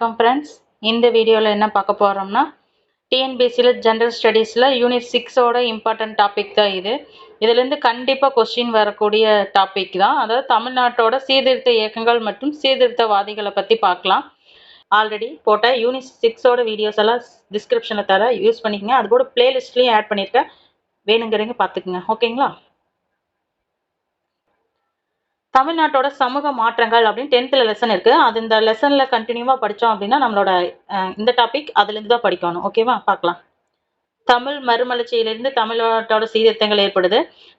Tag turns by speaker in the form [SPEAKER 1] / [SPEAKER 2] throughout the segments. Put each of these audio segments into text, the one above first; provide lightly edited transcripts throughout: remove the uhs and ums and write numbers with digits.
[SPEAKER 1] வணக்கம் ஃப்ரெண்ட்ஸ். இந்த வீடியோவில் என்ன பார்க்க போகிறோம்னா டிஎன்பிஎஸ்சியில் ஜென்ரல் ஸ்டடீஸில் யூனிட் 6ஓட இம்பார்ட்டன்ட் டாபிக் தான் இது. இதுலேருந்து கண்டிப்பாக கொஸ்டின் வரக்கூடிய டாபிக் தான். அதாவது தமிழ்நாட்டோட சீர்திருத்த இயக்கங்கள் மற்றும் சீர்திருத்தவாதிகளை பற்றி பார்க்கலாம். ஆல்ரெடி போட்ட யூனிட் 6ஓட வீடியோஸ் எல்லாம் டிஸ்கிரிப்ஷனில் தர யூஸ் பண்ணிக்கங்க. அது கூட பிளேலிஸ்ட்லேயும் ஆட் பண்ணியிருக்கேன், வேணுங்கிறீங்க பார்த்துக்குங்க. ஓகேங்களா? தமிழ்நாட்டோட சமூக மாற்றங்கள் அப்படின்னு 10th லெசன் இருக்கு. அது இந்த லெசன்ல கண்டினியூவா படிச்சோம் அப்படின்னா நம்மளோட இந்த டாபிக் அதுல இருந்து தான் படிக்கணும். ஓகேவா? பார்க்கலாம். தமிழ் மறுமலர்ச்சியிலிருந்து தமிழ்நாட்டோட சீர்திருத்தங்கள் ஏற்படுது.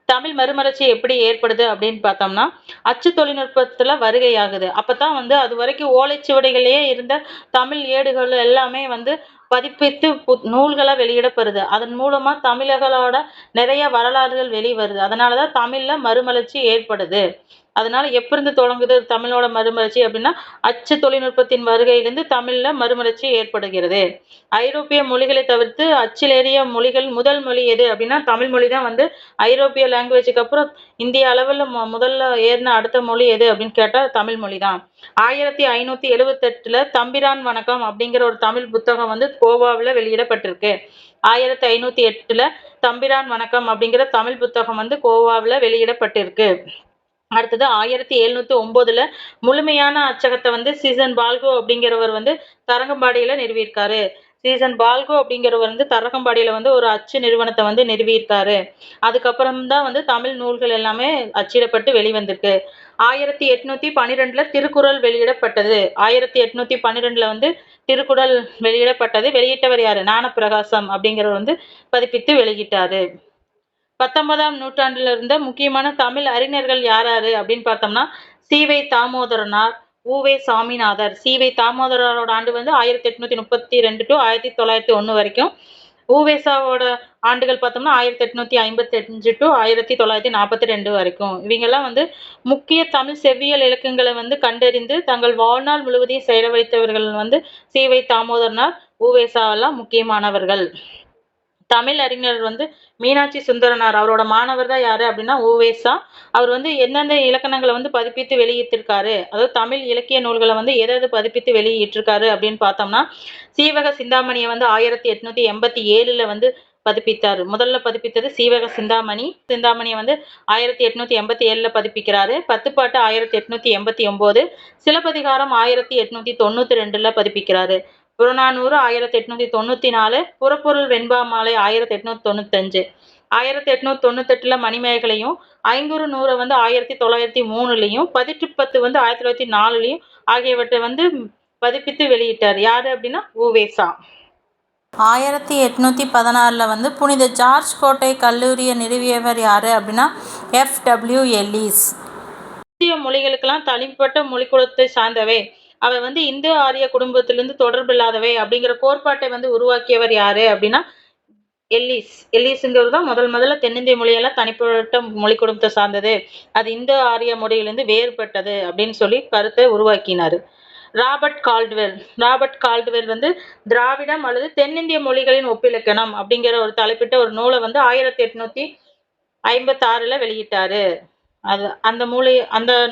[SPEAKER 1] தமிழ் மறுமலர்ச்சி எப்படி ஏற்படுது அப்படின்னு பார்த்தோம்னா, அச்சு தொழில்நுட்பத்துல வருகையாகுது. அப்பதான் அது வரைக்கும் ஓலைச்சுவடிகளே இருந்த தமிழ் ஏடுகள் எல்லாமே பதிப்பித்து நூல்களா வெளியிடப்படுது. அதன் மூலமா தமிழர்களோட நிறைய வரலாறுகள் வெளிவருது. அதனாலதான் தமிழ்ல மறுமலர்ச்சி ஏற்படுது. அதனால எப்ப இருந்து தொடங்குது தமிழோட மறுமலர்ச்சி அப்படின்னா, அச்சு தொழில்நுட்பத்தின் வருகையிலிருந்து தமிழ்ல மறுமலர்ச்சி ஏற்படுகிறது. ஐரோப்பிய மொழிகளை தவிர்த்து அச்சிலேறிய மொழிகள் முதல் மொழி எது அப்படின்னா தமிழ் மொழி தான் ஐரோப்பிய லாங்குவேஜுக்கு அப்புறம் இந்திய அளவில் முதல்ல ஏறின அடுத்த மொழி எது அப்படின்னு கேட்டால் தமிழ் மொழி தான். 1578 தம்பிரான் வணக்கம் அப்படிங்கிற ஒரு தமிழ் புத்தகம் கோவாவில் வெளியிடப்பட்டிருக்கு. 1508 தம்பிரான் வணக்கம் அப்படிங்கிற தமிழ் புத்தகம் கோவாவில் வெளியிடப்பட்டிருக்கு. அடுத்தது 1709 முழுமையான அச்சகத்தை சீசன் பால்கோ அப்படிங்கிறவர் தரங்கம்பாடியில நிறுவியிருக்காரு. சீசன் பால்கோ அப்படிங்கிறவர் தரங்கம்பாடியில ஒரு அச்சு நிறுவனத்தை நிறுவியிருக்காரு. அதுக்கப்புறம் தான் தமிழ் நூல்கள் எல்லாமே அச்சிடப்பட்டு வெளிவந்திருக்கு. 1812 திருக்குறள் வெளியிடப்பட்டது. 1812 திருக்குறள் வெளியிடப்பட்டது. வெளியிட்டவர் யாரு? ஞானப்பிரகாசம் அப்படிங்கிறவர் பதிப்பித்து வெளியிட்டாரு. 19ஆம் நூற்றாண்டுல இருந்த முக்கியமான தமிழ் அறிஞர்கள் யாராரு அப்படின்னு பார்த்தோம்னா, சி.வை. தாமோதரனார், உ.வே. சாமிநாதர். சி.வை. தாமோதரரோட ஆண்டு 1832 to 1901 வரைக்கும். உ.வே.சாவோட ஆண்டுகள் பார்த்தோம்னா 1855 to 1942 வரைக்கும். இவங்கெல்லாம் முக்கிய தமிழ் செவ்வியல் இலக்கங்களை கண்டறிந்து தங்கள் வாழ்நாள் முழுவதையும் செயல வைத்தவர்கள் சி.வை. தாமோதரனார், உ.வே.சா எல்லாம் முக்கியமானவர்கள். தமிழ் அறிஞர் மீனாட்சி சுந்தரனார், அவரோட மாணவர் தான் யாரு அப்படின்னா உ.வே.சா. அவர் எந்தெந்த இலக்கணங்களை பதிப்பித்து வெளியிட்டிருக்காரு, அதாவது தமிழ் இலக்கிய நூல்களை எதாவது பதிப்பித்து வெளியிட்டிருக்காரு அப்படின்னு பார்த்தோம்னா, சீவக சிந்தாமணியை 1887 பதிப்பித்தார். முதல்ல பதிப்பித்தது சீவக சிந்தாமணி. சிந்தாமணியை 1887 பதிப்பிக்கிறாரு. பத்துப்பாட்டு 1889, சிலப்பதிகாரம் 1892 பதிப்பிக்கிறாரு. புறநானூறு 1894, புறப்பொருள் வெண்பா மாலை 1895. 1898 மணிமேகலையும், ஐங்குறு நூறை 1903 பதிற்றுப்பத்து 1904 ஆகியவற்றை பதிப்பித்து வெளியிட்டார். யாரு அப்படின்னா உ.வே.சா. 1816 புனித ஜார்ஜ் கோட்டை கல்லூரியை நிறுவியவர் யாரு அப்படின்னா F.W. எல்லிஸ். இந்திய மொழிகளுக்கெல்லாம் தனிப்பட்ட மொழிக்குலத்தை சார்ந்தவை, அவை இந்து ஆரிய குடும்பத்திலிருந்து தொடர்பில்லாதவை அப்படிங்கிற கோட்பாட்டை உருவாக்கியவர் யாரு அப்படின்னா எல்லிஸ். எல்லிஸ்ங்கிறது தான் முதல்ல தென்னிந்திய மொழியெல்லாம் தனிப்பட்ட மொழி குடும்பத்தை சார்ந்தது, அது இந்து ஆரிய மொழியிலிருந்து வேறுபட்டது அப்படின்னு சொல்லி கருத்தை உருவாக்கினார். ராபர்ட் கால்டுவெல் திராவிடம் அல்லது தென்னிந்திய மொழிகளின் ஒப்பிலக்கணம் அப்படிங்கிற ஒரு தலைப்பிட்ட ஒரு நூலை 1856 வெளியிட்டாரு. அந்த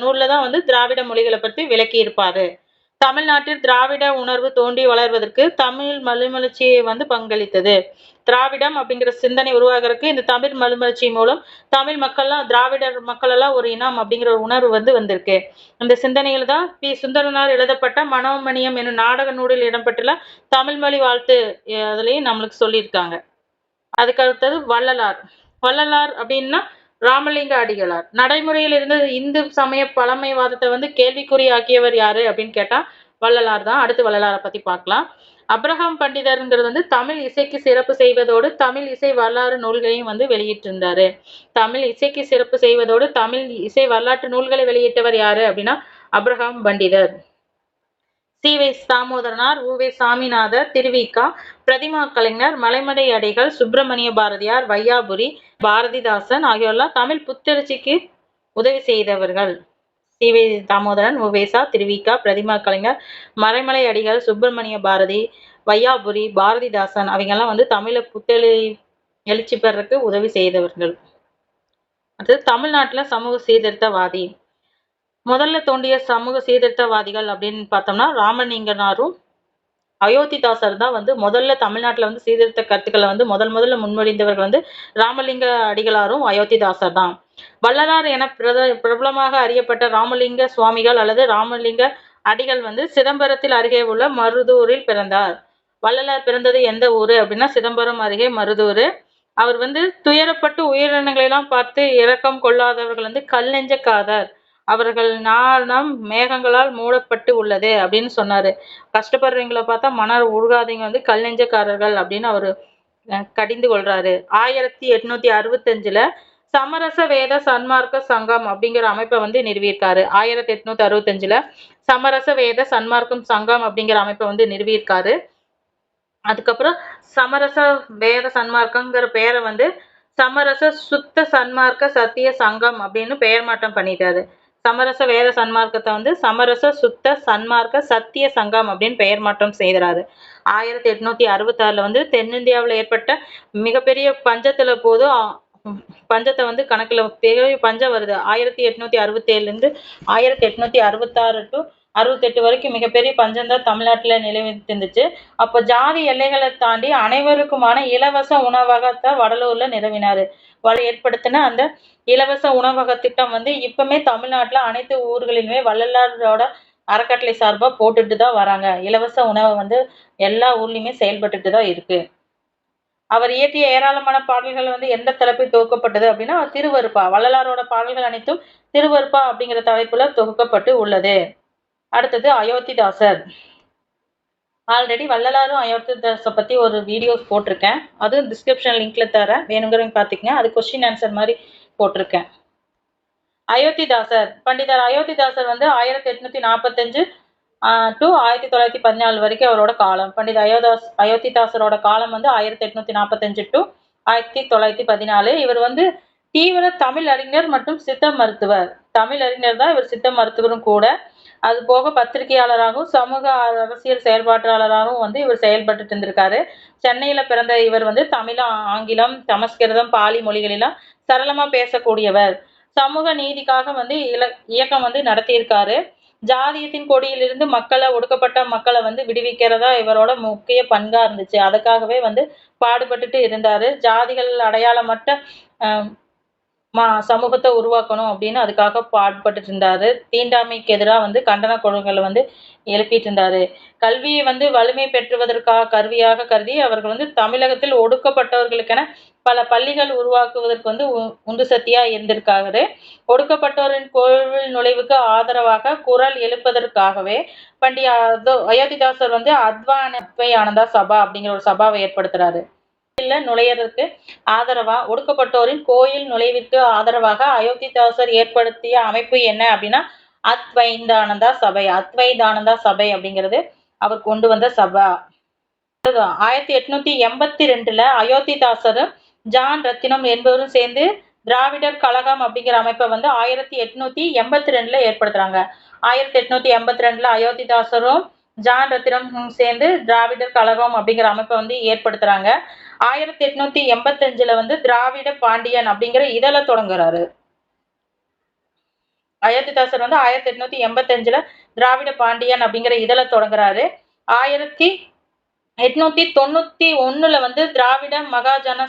[SPEAKER 1] நூல்ல தான் திராவிட மொழிகளை பற்றி விளக்கி இருப்பாரு. தமிழ்நாட்டில் திராவிட உணர்வு தோண்டி வளர்வதற்கு தமிழ் மறுமலர்ச்சியை பங்களித்தது. திராவிடம் அப்படிங்கிற சிந்தனை உருவாகிறதுக்கு இந்த தமிழ் மறுமலர்ச்சி மூலம் தமிழ் மக்கள்லாம், திராவிடர் மக்கள் எல்லாம் ஒரு இனம் அப்படிங்கிற ஒரு உணர்வு வந்திருக்கு. இந்த சிந்தனையில் தான் பி. சுந்தரனார் எழுதப்பட்ட மனோமணியம் என்னும் நாடக நூலில் இடம்பெற்றுள்ள தமிழ் மொழி வாழ்த்து அதுலயும் நம்மளுக்கு சொல்லியிருக்காங்க. அதுக்கு அடுத்தது வள்ளலார் அப்படின்னா ராமலிங்க அடிகளார். நடைமுறையில் இருந்த இந்து சமய பழமைவாதத்தை கேள்விக்குறியாக்கியவர் யாரு அப்படின்னு கேட்டா வள்ளலார் தான். அடுத்து வள்ளலாரை பத்தி பார்க்கலாம். அப்ரஹாம் பண்டிதர்ங்கிறது தமிழ் இசைக்கு சிறப்பு செய்வதோடு தமிழ் இசை வரலாறு நூல்களையும் வெளியிட்டிருந்தாரு. தமிழ் இசைக்கு சிறப்பு செய்வதோடு தமிழ் இசை வரலாற்று நூல்களை வெளியிட்டவர் யாரு அப்படின்னா அப்ரஹாம் பண்டிதர். சி.வை. தாமோதரனார், உ.வே. சாமிநாதர், திருவிக்கா, பிரதிமா கலைஞர், மலைமடை அடிகள், சுப்பிரமணிய பாரதியார், வையாபுரி, பாரதிதாசன் ஆகியோரெல்லாம் தமிழ் புத்தெழுச்சிக்கு உதவி செய்தவர்கள். சி.வை. தாமோதரன், உ.வே.சா, திருவிக்கா, பிரதிமா கலைஞர், மலைமலை அடிகள், சுப்பிரமணிய பாரதி, வையாபுரி, பாரதிதாசன் அவங்கெல்லாம் தமிழை எழுச்சி பெறக்கு உதவி செய்தவர்கள். அடுத்தது தமிழ்நாட்டுல சமூக சீர்திருத்தவாதி. முதல்ல தோன்றிய சமூக சீர்திருத்தவாதிகள் அப்படின்னு பார்த்தோம்னா ராமலிங்கனாரும் அயோத்திதாசர் தான் வந்து முதல்ல தமிழ்நாட்டுல வந்து சீர்திருத்த கருத்துக்களை வந்து முதல்ல முன்மொழிந்தவர்கள் வந்து ராமலிங்க அடிகளாரும் அயோத்திதாசர் தான். வள்ளலார் என பிரபலமாக அறியப்பட்ட ராமலிங்க சுவாமிகள் அல்லது ராமலிங்க அடிகள் வந்து சிதம்பரத்தில் அருகே உள்ள மருதூரில் பிறந்தார். வள்ளலார் பிறந்தது எந்த ஊரு அப்படின்னா சிதம்பரம் அருகே மருதூர். அவர் வந்து துயரப்பட்டு உயிரினங்களை எல்லாம் பார்த்து இரக்கம் கொள்ளாதவர்கள் வந்து கல் நெஞ்ச காதர், அவர்கள் நாணம் மேகங்களால் மூடப்பட்டு உள்ளது அப்படின்னு சொன்னாரு. கஷ்டப்படுறவங்களை பார்த்தா மன உருகாதீங்க வந்து கல் நெஞ்சக்காரர்கள் அப்படின்னு அவரு கடிந்து கொள்றாரு. 1865ல சமரச வேத சன்மார்க்க சங்கம் அப்படிங்கிற அமைப்பை வந்து நிறுவியிருக்காரு. 1865ல சமரச வேத சன்மார்க்கம் சங்கம் அப்படிங்கிற அமைப்பை வந்து நிறுவியிருக்காரு. அதுக்கப்புறம் சமரச வேத சன்மார்க்கங்கிற பெயரை வந்து சமரச சுத்த சன்மார்க்க சத்திய சங்கம் அப்படின்னு பெயர் மாற்றம் பண்ணிட்டாரு. சமரச வேத சன்மார்க்கத்தை வந்து சமரச சுத்த சன்மார்க்க சத்திய சங்கம் அப்படின்னு பெயர் மாற்றம் செய்கிறாரு. 1866ல வந்து தென்னிந்தியாவில் ஏற்பட்ட மிகப்பெரிய பஞ்சத்துல போது பஞ்சத்தை வந்து கணக்குல பெரிய பஞ்சம் வருது. 1867லேருந்து 1866 டு 68 வரைக்கும் மிகப்பெரிய பஞ்சம் தான் தமிழ்நாட்டுல நிலவிட்டு இருந்துச்சு. அப்போ ஜாதி எல்லைகளை தாண்டி அனைவருக்குமான இலவச உணவகத்தை வடலூர்ல நிறுவினாரு. ஏற்படுத்தின அந்த இலவச உணவக திட்டம் வந்து இப்பவுமே தமிழ்நாட்டுல அனைத்து ஊர்களிலுமே வள்ளலாரோட அறக்கட்டளை சார்பா போட்டுட்டு தான் வராங்க. இலவச உணவு வந்து எல்லா ஊர்லயுமே செயல்பட்டுட்டு தான் இருக்கு. அவர் இயற்றிய ஏராளமான பாடல்கள் வந்து எந்த தலைப்பில் தொகுக்கப்பட்டது அப்படின்னா திருவருப்பா. வள்ளலாரோட பாடல்கள் அனைத்தும் திருவருப்பா அப்படிங்கிற தலைப்புல தொகுக்கப்பட்டு உள்ளது. அடுத்தது அயோத்திதாசர். ஆல்ரெடி வள்ளலாரும் அயோத்திதாசரை பத்தி ஒரு வீடியோஸ் போட்டிருக்கேன். அதுவும் டிஸ்கிரிப்ஷன் லிங்க்ல தரேன், வேணுங்கிறவங்க பார்த்துக்கங்க. அது கொஸ்டின் ஆன்சர் மாதிரி போட்டிருக்கேன். அயோத்திதாசர் பண்டிதர் அயோத்திதாசர் வந்து 1845 டு 1914 வரைக்கும் அவரோட காலம். பண்டித அயோத்திதாசரோட காலம் வந்து 1845 டு 1914. இவர் வந்து தீவிர தமிழ் அறிஞர் மற்றும் சித்த மருத்துவர். தமிழ் அறிஞர் தான் இவர், சித்த மருத்துவரும் கூட. அது போக பத்திரிகையாளராகவும் சமூக அரசியல் செயல்பாட்டாளராகவும் வந்து இவர் செயல்பட்டு இருந்திருக்காரு. சென்னையில பிறந்த இவர் வந்து தமிழ், ஆங்கிலம், சமஸ்கிருதம், பாலி மொழிகளெல்லாம் சரளமா பேசக்கூடியவர். சமூக நீதிக்காக வந்து இயக்கம் வந்து நடத்தியிருக்காரு. ஜாதியத்தின் கொடியிலிருந்து ஒடுக்கப்பட்ட மக்களை வந்து விடுவிக்கிறதா இவரோட முக்கிய பங்கா இருந்துச்சு. அதுக்காகவே வந்து பாடுபட்டுட்டு இருந்தாரு. ஜாதிகள் அடையாளமற்ற சமூகத்தை உருவாக்கணும் அப்படின்னு அதுக்காக பாடுபட்டு இருந்தாரு. தீண்டாமைக்கு எதிராக வந்து கண்டன குரல்களை வந்து எழுப்பிட்டு இருந்தாரு. கல்வியை வந்து வலிமை பெற்றுவதற்காக கருவியாக கருதி அவர்கள் வந்து தமிழகத்தில் ஒடுக்கப்பட்டவர்களுக்கென பல பள்ளிகள் உருவாக்குவதற்கு வந்து உந்து சக்தியா இருந்திருக்காரு. ஒடுக்கப்பட்டோரின் கோவில் நுழைவுக்கு ஆதரவாக குரல் எழுப்பதற்காகவே பண்டிய அயோத்திதாசர் வந்து அத்வை ஆனந்தா சபா அப்படிங்கிற ஒரு சபாவை ஏற்படுத்துறாரு. நுழையறதுக்கு ஆதரவா ஒடுக்கப்பட்டோரின் கோயில் நுழைவிற்கு ஆதரவாக அயோத்திதாசர் ஏற்படுத்திய அமைப்பு என்ன அப்படின்னா அத்வைதானந்தா சபை. அத்வைதானந்தா சபை அப்படிங்கிறது அவர் கொண்டு வந்த சபா. 1882ல அயோத்திதாசரும் ஜான் ரத்தினம் என்பவரும் சேர்ந்து திராவிடர் கழகம் அப்படிங்கிற அமைப்பை வந்து 1882ல ஏற்படுத்துறாங்க. 1882ல அயோத்திதாசரும் ஜான் ரத்தினம் சேர்ந்து திராவிடர் கழகம் அப்படிங்கிற அமைப்பை வந்து ஏற்படுத்துறாங்க. 1885ல வந்து திராவிட பாண்டியன் அப்படிங்கிற இதழை தொடங்குறாரு. அயோத்திதாசர் வந்து 1885ல திராவிட பாண்டியன் அப்படிங்கிற இதழை தொடங்குறாரு. 1891ல வந்து திராவிட மகாஜன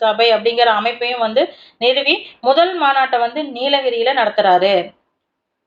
[SPEAKER 1] சபை அப்படிங்கிற அமைப்பையும் வந்து நிறுவி முதல் மாநாட்டை வந்து நீலகிரியில நடத்துறாரு.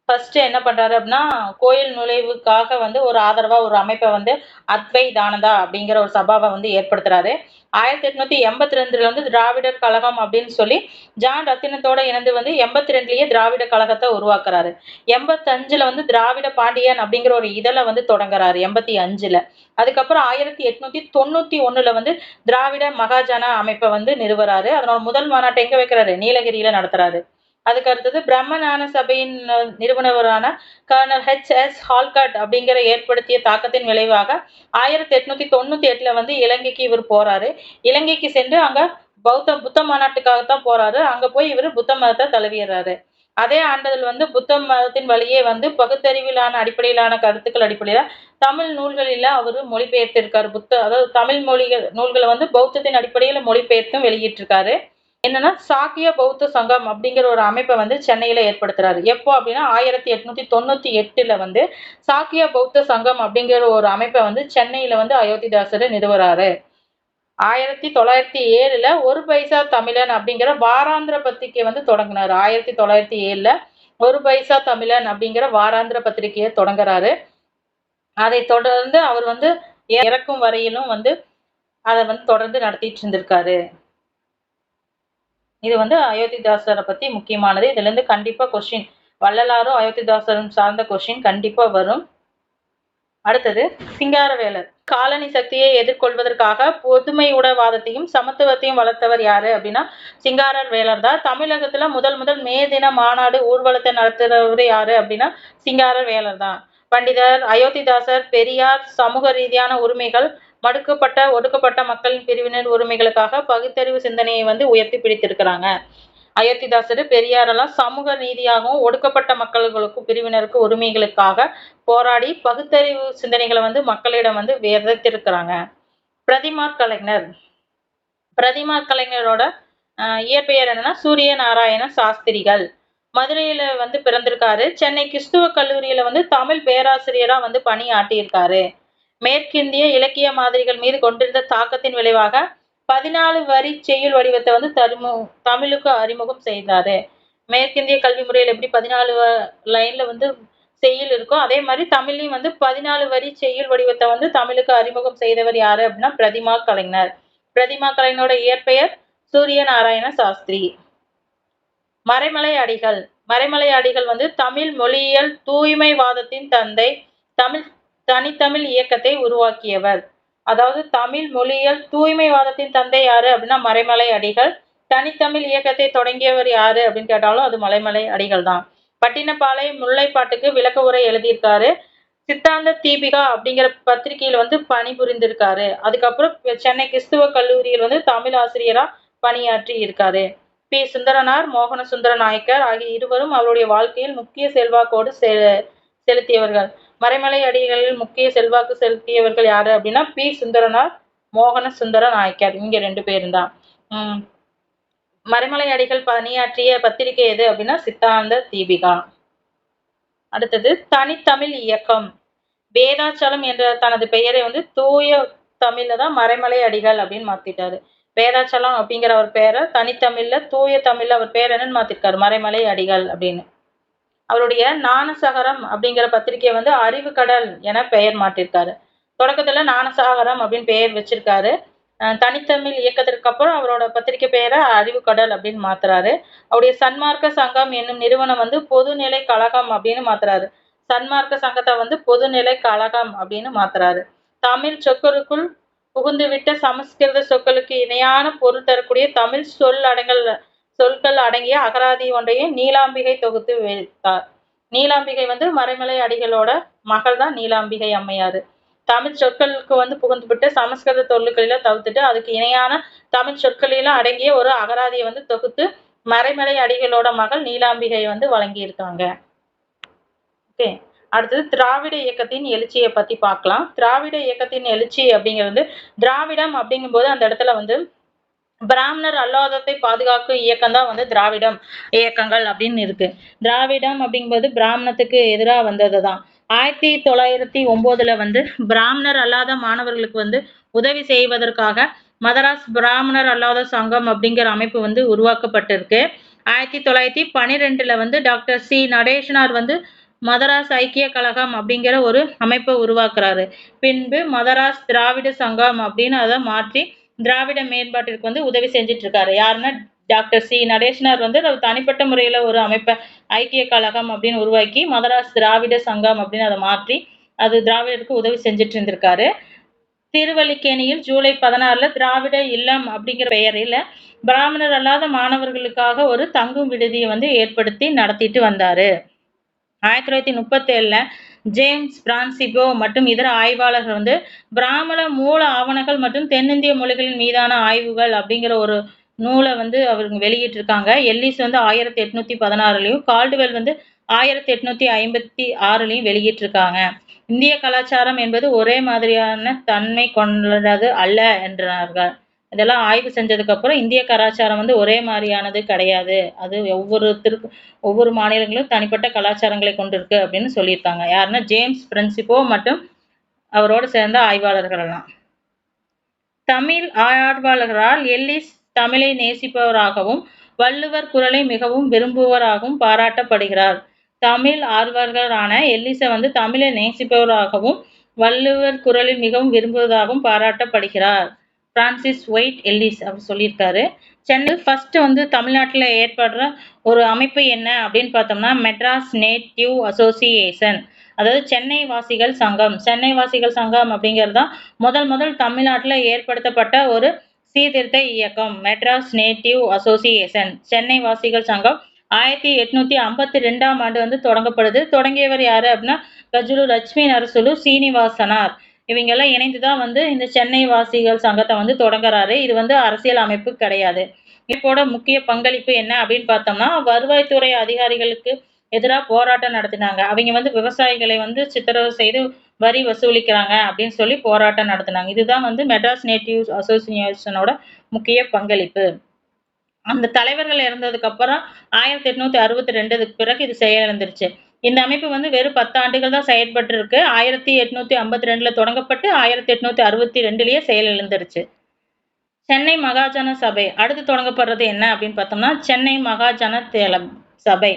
[SPEAKER 1] ஃபர்ஸ்ட் என்ன பண்றாரு அப்படின்னா கோயில் நுழைவுக்காக வந்து ஒரு ஆதரவா ஒரு அமைப்பை வந்து அத்வைதானந்தா அப்படிங்கிற ஒரு சபாவை வந்து ஏற்படுத்துறாரு. 1882ல வந்து திராவிடர் கழகம் அப்படின்னு சொல்லி ஜான் ரத்தினத்தோட இணைந்து வந்து 82லயே திராவிட கழகத்தை உருவாக்குறாரு. 85ல வந்து திராவிட பாண்டியன் அப்படிங்கிற ஒரு இதழை வந்து தொடங்குறாரு. 85ல அதுக்கப்புறம் 1891ல வந்து திராவிட மகாஜன அமைப்பை வந்து நிறுவறாரு. அதனோட முதல் மாநாட்டை எங்க வைக்கிறாரு? நீலகிரியில நடத்துறாரு. அதுக்கு அடுத்தது பிரம்ம ஞான சபையின் நிறுவனரான கர்னல் H.S. ஹால்கட் அப்படிங்கிற ஏற்படுத்திய தாக்கத்தின் விளைவாக 1898ல வந்து இலங்கைக்கு இவர் போறாரு. இலங்கைக்கு சென்று அங்க புத்த மாநாட்டுக்காகத்தான் போறாரு. அங்க போய் இவர் புத்த மதத்தை தழுவிடுறாரு. அதே ஆண்டதில் வந்து புத்த மதத்தின் வழியே வந்து பகுத்தறிவிலான அடிப்படையிலான கருத்துக்கள் அடிப்படையில தமிழ் நூல்களில அவரு மொழிபெயர்த்திருக்காரு. அதாவது தமிழ் நூல்களை வந்து பௌத்தத்தின் அடிப்படையில மொழிபெயர்த்தும் வெளியிட்டிருக்காரு. என்னன்னா சாக்கிய பௌத்த சங்கம் அப்படிங்கிற ஒரு அமைப்பை வந்து சென்னையில ஏற்படுத்துறாரு. எப்போ அப்படின்னா 1898ல வந்து சாக்கிய பௌத்த சங்கம் அப்படிங்கிற ஒரு அமைப்பை வந்து சென்னையில வந்து அயோத்திதாசர் நிறுவுறாரு. 1907ல ஒரு பைசா தமிழன் அப்படிங்கிற வாராந்திர பத்திரிகை வந்து தொடங்கினாரு. 1907ல ஒரு பைசா தமிழன் அப்படிங்கிற வாராந்திர பத்திரிகையை தொடங்குறாரு. அதை தொடர்ந்து அவர் வந்து இறக்கும் வரையிலும் வந்து அதை வந்து தொடர்ந்து நடத்திட்டு இருந்திருக்காரு. இது வந்து அயோத்திதாசரை பத்தி முக்கியமானது. இதுல இருந்து கண்டிப்பா கொஸ்டின், வள்ளலாரும் அயோத்திதாசரும் சார்ந்த கொஸ்டின் கண்டிப்பா வரும். அடுத்தது சிங்காரவேலர். காலனி சக்தியை எதிர்கொள்வதற்காக பொதுமையுடவாதத்தையும் சமத்துவத்தையும் வளர்த்தவர் யாரு அப்படின்னா சிங்காரர் வேலர் தான். தமிழகத்துல முதல் மே தின மாநாடு ஊர்வலத்தை நடத்துறவர் யாரு அப்படின்னா சிங்காரர் வேலர் தான். பண்டிதர் அயோத்திதாசர் பெரியார் சமூக ரீதியான உரிமைகள், மடுக்கப்பட்ட ஒடுக்கப்பட்ட மக்களின் பிரிவினர் உரிமைகளுக்காக பகுத்தறிவு சிந்தனையை வந்து உயர்த்தி பிடித்திருக்கிறாங்க. அயோத்திதாசர் பெரியாரெல்லாம் சமூக நீதியாகவும் ஒடுக்கப்பட்ட மக்களுக்கு பிரிவினருக்கு உரிமைகளுக்காக போராடி பகுத்தறிவு சிந்தனைகளை வந்து மக்களிடம் வந்து விதைத்திருக்கிறாங்க. பிரதிமார் கலைஞர். பிரதிமார் கலைஞரோட இயற்பெயர் என்னன்னா சூரிய நாராயண சாஸ்திரிகள். மதுரையில வந்து பிறந்திருக்காரு. சென்னை கிறிஸ்துவ கல்லூரியில வந்து தமிழ் பேராசிரியரா வந்து பணியாற்றியிருக்காரு. மேற்கிந்திய இலக்கிய மாதிரிகள் மீது கொண்டிருந்த தாக்கத்தின் விளைவாக 14 வரி செய்யுள் வடிவத்தை வந்து தமிழுக்கு அறிமுகம் செய்தாரு. மேற்கிந்திய கல்வி முறையில் எப்படி 14 லைன்ல வந்து செய்யுள் இருக்கோ அதே மாதிரி தமிழ்லையும் வந்து 14 வரி செய்யுள் வடிவத்தை வந்து தமிழுக்கு அறிமுகம் செய்தவர் யாரு அப்படின்னா பிரதிமா கலைஞர். பிரதிமா கலைஞரோட இயற்பெயர் சூரிய நாராயண சாஸ்திரி. மறைமலை அடிகள். மறைமலை அடிகள் வந்து தமிழ் மொழியியல் தூய்மைவாதத்தின் தந்தை. தனித்தமிழ் இயக்கத்தை உருவாக்கியவர். அதாவது தமிழ் மொழியியல் தூய்மைவாதத்தின் தந்தை யாரு அப்படின்னா மறைமலை அடிகள். தனித்தமிழ் இயக்கத்தை தொடங்கியவர் யாரு அப்படின்னு கேட்டாலும் அது மறைமலை அடிகள் தான். பட்டினப்பாலை முல்லைப்பாட்டுக்கு விளக்க உரை எழுதியிருக்காரு. சித்தாந்த தீபிகா அப்படிங்கிற பத்திரிகையில் வந்து பணிபுரிந்திருக்காரு. அதுக்கப்புறம் சென்னை கிறிஸ்துவ கல்லூரியில் வந்து தமிழ் ஆசிரியரா பணியாற்றி இருக்காரு. பி சுந்தரனார், மோகன சுந்தர நாயக்கர் ஆகிய இருவரும் அவருடைய வாழ்க்கையில் முக்கிய செல்வாக்கோடு செலுத்தியவர்கள். மறைமலை அடிகளில் முக்கிய செல்வாக்கு செலுத்தியவர்கள் யாரு அப்படின்னா பி சுந்தரனார், மோகன சுந்தர நாயக்கர். இங்க 2 பேரும் தான். மறைமலை அடிகள் பணியாற்றிய பத்திரிகை எது அப்படின்னா சித்தாந்த தீபிகா. அடுத்தது தனித்தமிழ் இயக்கம். வேதாச்சலம் என்ற தனது பெயரை வந்து தூய தமிழ்ல தான் மறைமலை அடிகள் அப்படின்னு மாத்திட்டாரு. வேதாச்சலம் அப்படிங்கிற அவர் பேரை தனித்தமிழ்ல தூய தமிழ்ல அவர் பேர் என்னன்னு மாத்திருக்காரு மறைமலை அடிகள் அப்படின்னு. அவருடைய ஞானசாகரம் அப்படிங்கிற பத்திரிகையை வந்து அறிவு கடல் என பெயர் மாற்றிருக்காரு. தொடக்கத்துல ஞானசாகரம் அப்படின்னு பெயர் வச்சிருக்காரு. தனித்தமிழ் இயக்கத்திற்கு அப்புறம் அவரோட பத்திரிகை பெயரை அறிவு கடல் அப்படின்னு மாத்துறாரு. அவருடைய சன்மார்க்க சங்கம் என்னும் நிறுவனம் வந்து பொதுநிலை கழகம் அப்படின்னு மாத்துறாரு. சன்மார்க்க சங்கத்தை வந்து பொதுநிலை கழகம் அப்படின்னு மாத்துறாரு. தமிழ் சொற்களுக்குள் புகுந்துவிட்ட சமஸ்கிருத சொற்களுக்கு இணையான பொருள் தரக்கூடிய தமிழ் சொற்கள் அடங்கிய அகராதி ஒன்றையும் நீலாம்பிகை தொகுத்து வைத்தார். நீலாம்பிகை வந்து மறைமலை அடிகளோட மகள் தான் நீலாம்பிகை அம்மையாரு. தமிழ் சொற்களுக்கு வந்து புகுந்துவிட்டு சமஸ்கிருத தொல்லுக்களெல்லாம் தவிர்த்துட்டு அதுக்கு இணையான தமிழ் சொற்களெல்லாம் அடங்கிய ஒரு அகராதியை வந்து தொகுத்து மறைமலை அடிகளோட மகள் நீலாம்பிகை வந்து வழங்கியிருக்காங்க. ஓகே, அடுத்தது திராவிட இயக்கத்தின் எழுச்சியை பத்தி பார்க்கலாம். திராவிட இயக்கத்தின் எழுச்சி அப்படிங்கிறது திராவிடம் அப்படிங்கும்போது அந்த இடத்துல வந்து பிராமணர் அல்லாததை பாதுகாக்கும் இயக்கம் தான் வந்து திராவிடம் இயக்கங்கள் அப்படின்னு இருக்கு. திராவிடம் அப்படிங்கும்போது பிராமணத்துக்கு எதிராக வந்தது தான். 1909ல வந்து பிராமணர் அல்லாத மாணவர்களுக்கு வந்து உதவி செய்வதற்காக மதராஸ் பிராமணர் அல்லாத சங்கம் அப்படிங்கிற அமைப்பு வந்து உருவாக்கப்பட்டிருக்கு. 1912ல வந்து டாக்டர் சி நடேசனார் வந்து மதராஸ் ஐக்கிய கழகம் அப்படிங்கிற ஒரு அமைப்பை உருவாக்குறாரு. பின்பு மதராஸ் திராவிட சங்கம் அப்படின்னு அதை மாற்றி திராவிட மேம்பாட்டிற்கு வந்து உதவி செஞ்சுட்டு இருக்காரு. யாருன்னா டாக்டர் சி நடேசனார் வந்து தனிப்பட்ட முறையில ஒரு அமைப்பை ஐக்கிய கழகம் அப்படின்னு உருவாக்கி மதராஸ் திராவிட சங்கம் அப்படின்னு அதை மாற்றி அது திராவிடருக்கு உதவி செஞ்சுட்டு இருந்திருக்காரு. திருவல்லிக்கேணியில் ஜூலை 16ல திராவிட இல்லம் அப்படிங்கிற பெயரில் பிராமணர் அல்லாத மாணவர்களுக்காக ஒரு தங்கும் விடுதியை வந்து ஏற்படுத்தி நடத்திட்டு வந்தாரு. 1937ல ஜேம்ஸ் பிரான்சிகோ மற்றும் இதர ஆய்வாளர்கள் வந்து பிராமண மூல ஆவணங்கள் மற்றும் தென்னிந்திய மொழிகளின் மீதான ஆய்வுகள் அப்படிங்கிற ஒரு நூலை வந்து அவங்க வெளியிட்டிருக்காங்க. எல்லிஸ் வந்து 1816லையும் கால்டுவெல் வந்து 1856லையும் வெளியிட்டிருக்காங்க. இந்திய கலாச்சாரம் என்பது ஒரே மாதிரியான தன்மை கொண்டது அல்ல என்றார்கள். இதெல்லாம் ஆய்வு செஞ்சதுக்கு அப்புறம் இந்திய கலாச்சாரம் வந்து ஒரே மாதிரியானது கிடையாது. அது ஒவ்வொரு மாநிலங்களும் தனிப்பட்ட கலாச்சாரங்களை கொண்டிருக்கு அப்படின்னு சொல்லியிருக்காங்க. யாருன்னா ஜேம்ஸ் பிரின்சிபோ மற்றும் அவரோடு சேர்ந்த ஆய்வாளர்கள் எல்லாம். தமிழ் ஆய்வாளர்களால் எல்லிஸ் தமிழை நேசிப்பவராகவும் வள்ளுவர் குரலை மிகவும் விரும்புவராகவும் பாராட்டப்படுகிறார். தமிழ் ஆர்வலரான எல்லிஸை வந்து தமிழை நேசிப்பவராகவும் வள்ளுவர் குரலில் மிகவும் விரும்புவதாகவும் பாராட்டப்படுகிறார். பிரான்சிஸ் ஒயிட் எல்லிஸ் அப்படி சொல்லியிருக்காரு. சென்னை ஃபர்ஸ்ட் வந்து தமிழ்நாட்டில் ஏற்படுற ஒரு அமைப்பு என்ன அப்படின்னு பார்த்தோம்னா மெட்ராஸ் நேட்டிவ் அசோசியேஷன், அதாவது சென்னை வாசிகள் சங்கம். சென்னை வாசிகள் சங்கம் அப்படிங்கிறது தான் முதல் தமிழ்நாட்டில் ஏற்படுத்தப்பட்ட ஒரு சீர்திருத்த இயக்கம். மெட்ராஸ் நேட்டிவ் அசோசியேஷன் சென்னை வாசிகள் சங்கம் 1852ஆம் ஆண்டு வந்து தொடங்கப்படுது. தொடங்கியவர் யாரு அப்படின்னா கஜுலு லட்சுமி நரசுலு சீனிவாசனார். இவங்கெல்லாம் இணைந்து தான் வந்து இந்த சென்னை வாசிகள் சங்கத்தை வந்து தொடங்குறாரு. இது வந்து அரசியல் அமைப்பு கிடையாது. இப்போட முக்கிய பங்களிப்பு என்ன அப்படின்னு பார்த்தோம்னா வருவாய்த்துறை அதிகாரிகளுக்கு எதிராக போராட்டம் நடத்தினாங்க. அவங்க வந்து விவசாயிகளை வந்து சித்திரவதை செய்து வரி வசூலிக்கிறாங்க அப்படின்னு சொல்லி போராட்டம் நடத்தினாங்க. இதுதான் வந்து மெட்ராஸ் நேட்டிவ் அசோசியேஷனோட முக்கிய பங்களிப்பு. அந்த தலைவர்கள் இறந்ததுக்கு அப்புறம் 1862க்கு பிறகு இது செயலிழந்துருச்சு. இந்த அமைப்பு வந்து வெறும் 10 ஆண்டுகள் தான் செயல்பட்டு இருக்கு. 1852ல தொடங்கப்பட்டு 1862லயே செயலிழந்துருச்சு. சென்னை மகாஜன சபை அடுத்து தொடங்கப்படுறது என்ன அப்படின்னு பார்த்தோம்னா சென்னை மகாஜன சபை.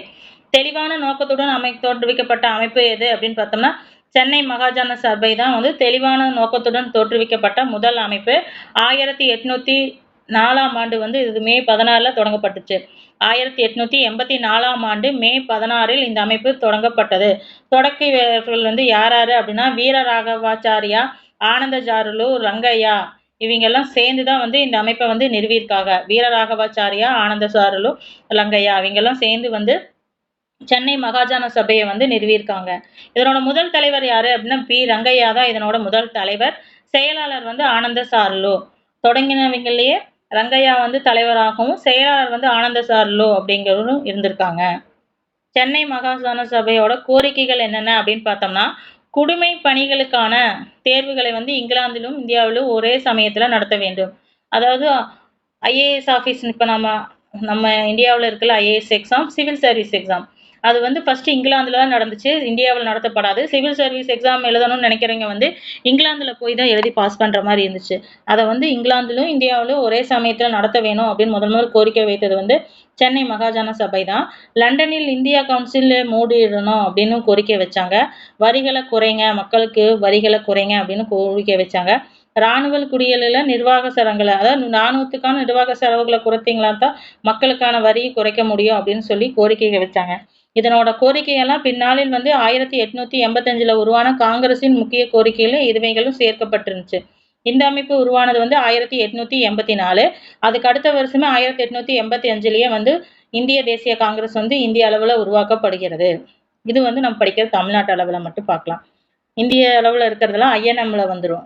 [SPEAKER 1] தெளிவான நோக்கத்துடன் தோற்றுவிக்கப்பட்ட அமைப்பு எது அப்படின்னு பார்த்தோம்னா சென்னை மகாஜன சபை தான் வந்து தெளிவான நோக்கத்துடன் தோற்றுவிக்கப்பட்ட முதல் அமைப்பு. 1804ஆம் ஆண்டு வந்து இது மே 16ல தொடங்கப்பட்டுச்சு. 1884ஆம் ஆண்டு மே 16ல் இந்த அமைப்பு தொடங்கப்பட்டது. தொடக்கியவர்கள் வந்து யாராரு அப்படின்னா வீரராகவாச்சாரியா, ஆனந்தசாருலு, ரங்கையா இவங்கெல்லாம் சேர்ந்து தான் வந்து இந்த அமைப்பை வந்து நிறுவியிருக்காங்க. வீரராகவாச்சாரியா, ஆனந்தசாருலு, ரங்கையா இவங்கெல்லாம் சேர்ந்து வந்து சென்னை மகாஜன சபையை வந்து நிறுவியிருக்காங்க. இதனோட முதல் தலைவர் யாரு அப்படின்னா பி ரங்கையா தான் இதனோட முதல் தலைவர். செயலாளர் வந்து ஆனந்த சாருலு. தொடங்கினவங்களையே ரங்கையா வந்து தலைவராகவும் செயலாளர் வந்து ஆனந்த சாருலு அப்படிங்கிறவரும் இருந்திருக்காங்க. சென்னை மகாஜன சபையோட கோரிக்கைகள் என்னென்ன அப்படின்னு பார்த்தோம்னா குடிமை பணிகளுக்கான தேர்வுகளை வந்து இங்கிலாந்திலும் இந்தியாவிலும் ஒரே சமயத்தில் நடத்த வேண்டும். அதாவது ஐஏஎஸ் ஆஃபீஸ் இப்போ நம்ம இந்தியாவில் இருக்கிற IAS exam, civil service exam அது வந்து ஃபர்ஸ்ட் இங்கிலாந்துல தான் நடந்துச்சு. இந்தியாவில் நடத்தப்படாது. சிவில் சர்வீஸ் எக்ஸாம் எழுதணும்னு நினைக்கிறவங்க வந்து இங்கிலாந்துல போய் தான் எழுதி பாஸ் பண்ற மாதிரி இருந்துச்சு. அதை வந்து இங்கிலாந்திலும் இந்தியாவிலும் ஒரே சமயத்தில் நடத்த வேணும் அப்படின்னு முதல் கோரிக்கை வைத்தது வந்து சென்னை மகாஜன சபை தான். லண்டனில் இந்தியா கவுன்சில் மூடிடணும் அப்படின்னு கோரிக்கை வச்சாங்க. வரிகளை குறைங்க, மக்களுக்கு வரிகளை குறைங்க அப்படின்னு கோரிக்கை வச்சாங்க. இராணுவ குடியேறில நிர்வாக செலவுகளை, அதாவது இராணுவத்துக்கான நிர்வாக செலவுகளை குறைத்தீங்களா தான் மக்களுக்கான வரியை குறைக்க முடியும் அப்படின்னு சொல்லி கோரிக்கைகள் வச்சாங்க. இதனோட கோரிக்கையெல்லாம் பின்னாளில் வந்து 1885ல உருவான காங்கிரஸின் முக்கிய கோரிக்கையில இதுவைகளும் சேர்க்கப்பட்டிருந்துச்சு. இந்த அமைப்பு உருவானது வந்து 1884. அதுக்கு அடுத்த வருஷமே 1885லயே வந்து இந்திய தேசிய காங்கிரஸ் வந்து இந்திய அளவுல உருவாக்கப்படுகிறது. இது வந்து நம்ம படிக்கிற தமிழ்நாட்டு அளவுல மட்டும் பார்க்கலாம். இந்திய அளவுல இருக்கிறதெல்லாம் ஐஎன்எம்ல வந்துடும்.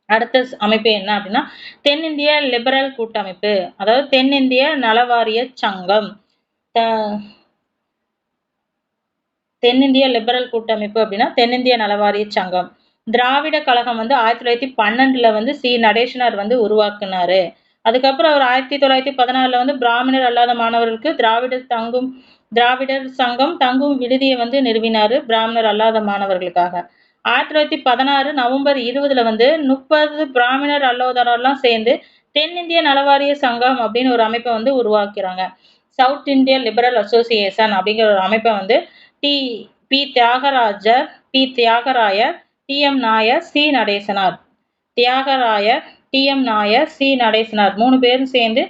[SPEAKER 1] அடுத்த அமைப்பு என்ன அப்படின்னா தென்னிந்திய லிபரல் கூட்டமைப்பு, அதாவது தென்னிந்திய நலவாரிய சங்கம். தென்னிந்திய லிபரல் கூட்டமைப்பு அப்படின்னா தென்னிந்திய நலவாரிய சங்கம். திராவிட கழகம் வந்து 1912ல வந்து சி நடேசனார் வந்து உருவாக்குனாரு. அதுக்கப்புறம் அவர் 1916ல வந்து பிராமணர் அல்லாத மாணவர்களுக்கு திராவிடர் சங்கம் தங்கும் விடுதியை வந்து நிறுவினாரு பிராமணர் அல்லாத மாணவர்களுக்காக. 1916 நவம்பர் 20ல வந்து 30 பிராமணர் அல்லாதவரெல்லாம் சேர்ந்து தென்னிந்திய நலவாரிய சங்கம் அப்படின்னு ஒரு அமைப்பை வந்து உருவாக்குறாங்க. சவுத் இந்திய லிபரல் அசோசியேஷன் அப்படிங்கிற ஒரு அமைப்பை வந்து P Thyagarayar, T M Nair, C Natesanar. Thyagarayar, T M Nair, C Natesanar 3 பேரும் சேர்ந்து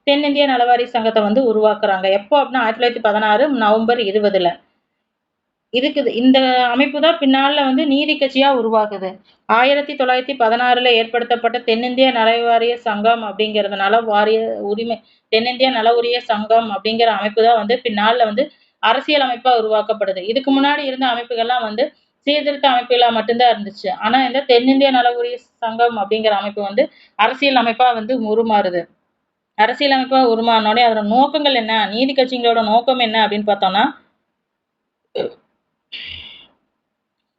[SPEAKER 1] தென்னிந்திய நலவாரி சங்கத்தை வந்து உருவாக்குறாங்க. எப்போ அப்படின்னா 1916 நவம்பர் 20ல. இந்த அமைப்பு தான் பின்னால வந்து நீதி கட்சியா உருவாகுது. 1916ல ஏற்படுத்தப்பட்ட தென்னிந்திய நலவாரிய சங்கம் அப்படிங்கிறதுனால தென்னிந்திய நல உரிய சங்கம் அப்படிங்கிற அமைப்பு தான் வந்து பின்னால வந்து அரசியல் அமைப்பா உருவாக்கப்படுது. இதுக்கு முன்னாடி இருந்த அமைப்புகள்லாம் வந்து சீர்திருத்த அமைப்புகளா மட்டும்தான் இருந்துச்சு. ஆனா இந்த தென்னிந்திய நல உரிய சங்கம் அப்படிங்கிற அமைப்பு வந்து அரசியல் அமைப்பா வந்து உருமாறுது. அரசியல் அமைப்பா உருமாறினோடனே அதோட நோக்கங்கள் என்ன, நீதி கட்சிகளோட நோக்கம் என்ன அப்படின்னு பார்த்தோம்னா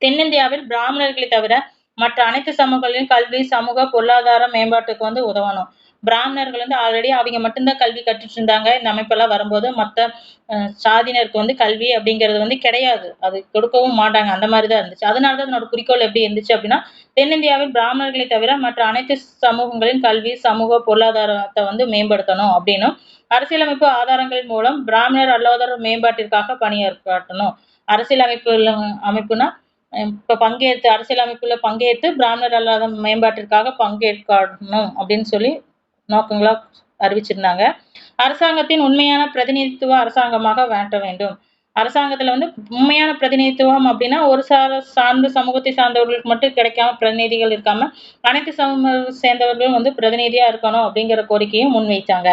[SPEAKER 1] தென்னிந்தியாவில் பிராமணர்களை தவிர மற்ற அனைத்து சமூகங்களிலும் கல்வி, சமூக, பொருளாதார மேம்பாட்டுக்கு வந்து உதவணும். பிராமணர்கள் வந்து ஆல்ரெடி அவங்க மட்டும்தான் கல்வி கற்றுட்டு இருந்தாங்க. இந்த அமைப்பெல்லாம் வரும்போது மத்த சாதியினருக்கு வந்து கல்வி அப்படிங்கிறது வந்து கிடையாது. அது கொடுக்கவும் மாட்டாங்க. அந்த மாதிரி தான் இருந்துச்சு. அதனால தான் அதனோட குறிக்கோள் எப்படி இருந்துச்சு அப்படின்னா, தென்னிந்தியாவில் பிராமணர்களை தவிர மற்ற அனைத்து சமூகங்களின் கல்வி, சமூக, பொருளாதாரத்தை வந்து மேம்படுத்தணும் அப்படின்னும், அரசியலமைப்பு ஆதாரங்களின் மூலம் பிராமணர் அல்லாதோர் மேம்பாட்டிற்காக பணியாற்றணும். அமைப்புனா இப்ப பங்கேற்று அரசியல் அமைப்புல பங்கேற்று பிராமணர் அல்லாத மேம்பாட்டிற்காக பங்கேற்கணும் அப்படின்னு சொல்லி நோக்கங்களா அறிவிச்சிருந்தாங்க. அரசாங்கத்தின் உண்மையான பிரதிநிதித்துவ அரசாங்கமாக மாற்ற வேண்டும். அரசாங்கத்துல வந்து உண்மையான பிரதிநிதித்துவம் அப்படின்னா ஒரு சார்ந்த சமூகத்தை சார்ந்தவர்களுக்கு மட்டும் கிடைக்காம பிரதிநிதிகள் இருக்காம அனைத்து சமூக சேர்ந்தவர்களும் வந்து பிரதிநிதியா இருக்கணும் அப்படிங்கிற கோரிக்கையும் முன்வைத்தாங்க.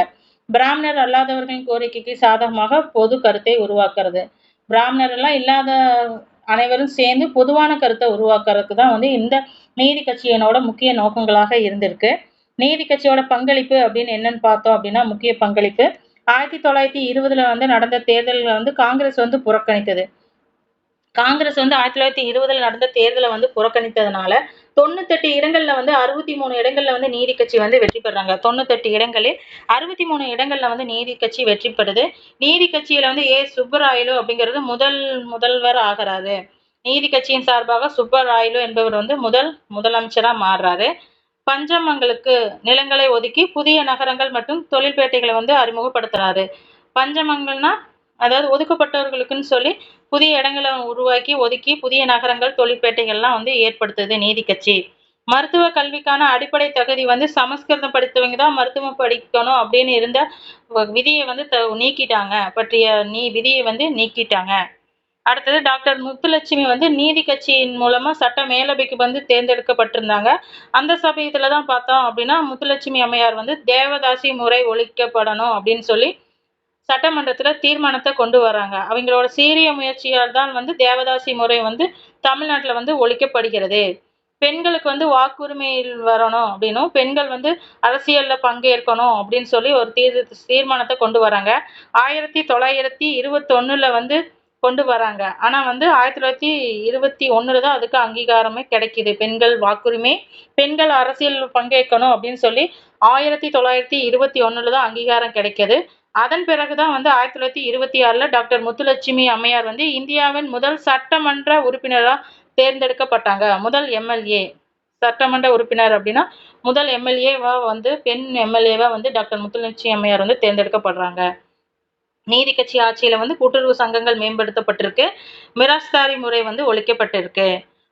[SPEAKER 1] பிராமணர் அல்லாதவர்களின் கோரிக்கைக்கு சாதகமாக பொது கருத்தை உருவாக்குறது. பிராமணர் எல்லாம் இல்லாத அனைவரும் சேர்ந்து பொதுவான கருத்தை உருவாக்குறதுக்கு தான் வந்து இந்த நீதி கட்சியினோட முக்கிய நோக்கங்களாக இருந்திருக்கு. நீதி கட்சியோட பங்களிப்பு அப்படின்னு என்னன்னு பார்த்தோம் அப்படின்னா, முக்கிய பங்களிப்பு 1920 வந்து நடந்த தேர்தல்களை வந்து காங்கிரஸ் வந்து புறக்கணித்தது. காங்கிரஸ் வந்து 1920 நடந்த தேர்தலை வந்து புறக்கணித்ததுனால 98 இடங்கள்ல வந்து 63 இடங்கள்ல வந்து நீதி கட்சி வந்து வெற்றி பெறாங்க. 98 இடங்களில் 63 இடங்கள்ல வந்து நீதி கட்சி வெற்றி பெறுது. நீதி கட்சியில வந்து சுப்பராயலு அப்படிங்கிறது முதல்வர் ஆகிறாரு. நீதி கட்சியின் சார்பாக சுப்பராயலு என்பவர் வந்து முதலமைச்சரா மாறுறாரு. பஞ்சமங்களுக்கு நிலங்களை ஒதுக்கி புதிய நகரங்கள் மற்றும் தொழில்பேட்டைகளை வந்து அறிமுகப்படுத்துறாரு. பஞ்சமங்கள்னா அதாவது ஒதுக்கப்பட்டவர்களுக்குன்னு சொல்லி புதிய இடங்களை உருவாக்கி ஒதுக்கி புதிய நகரங்கள் தொழிற்பேட்டைகள்லாம் வந்து ஏற்படுத்துது நீதி கட்சி. மருத்துவ கல்விக்கான அடிப்படை தகுதி வந்து சமஸ்கிருதம் படித்தவங்க தான் மருத்துவம் படிக்கணும் அப்படின்னு இருந்த விதியை வந்து நீக்கிட்டாங்க. விதியை வந்து நீக்கிட்டாங்க. அடுத்தது டாக்டர் முத்துலட்சுமி வந்து நீதி கட்சியின் மூலமா சட்ட மேலவைக்கு வந்து தேர்ந்தெடுக்கப்பட்டிருந்தாங்க. அந்த சமயத்துல தான் பார்த்தோம் அப்படின்னா முத்துலட்சுமி அம்மையார் வந்து தேவதாசி முறை ஒழிக்கப்படணும் அப்படின்னு சொல்லி சட்டமன்றத்துல தீர்மானத்தை கொண்டு வராங்க. அவங்களோட சீரிய முயற்சியால் தான் வந்து தேவதாசி முறை வந்து தமிழ்நாட்டுல வந்து ஒழிக்கப்படுகிறது. பெண்களுக்கு வந்து வாக்குரிமை வரணும் அப்படின்னும் பெண்கள் வந்து அரசியல்ல பங்கேற்கணும் அப்படின்னு சொல்லி ஒரு தீர்மானத்தை கொண்டு வராங்க. 1921 வந்து கொண்டு வராங்க. ஆனா வந்து 1921 தான் அதுக்கு அங்கீகாரமே கிடைக்குது. பெண்கள் வாக்குரிமை, பெண்கள் அரசியல் பங்கேற்கணும் அப்படின்னு சொல்லி 1921 தான் அங்கீகாரம் கிடைக்குது. அதன் பிறகுதான் வந்து 1926 டாக்டர் முத்துலட்சுமி அம்மையார் வந்து இந்தியாவின் முதல் சட்டமன்ற உறுப்பினரா தேர்ந்தெடுக்கப்பட்டாங்க. முதல் எம்எல்ஏ சட்டமன்ற உறுப்பினர் அப்படின்னா முதல் எம்எல்ஏவா வந்து பெண் எம்எல்ஏவா வந்து டாக்டர் முத்துலட்சுமி அம்மையார் வந்து தேர்ந்தெடுக்கப்படுறாங்க. நீதி கட்சி ஆட்சியில வந்து கூட்டுறவு சங்கங்கள் மேம்படுத்தப்பட்டிருக்கு. மிராஸ்தாரி முறை வந்து ஒழிக்கப்பட்டிருக்கு.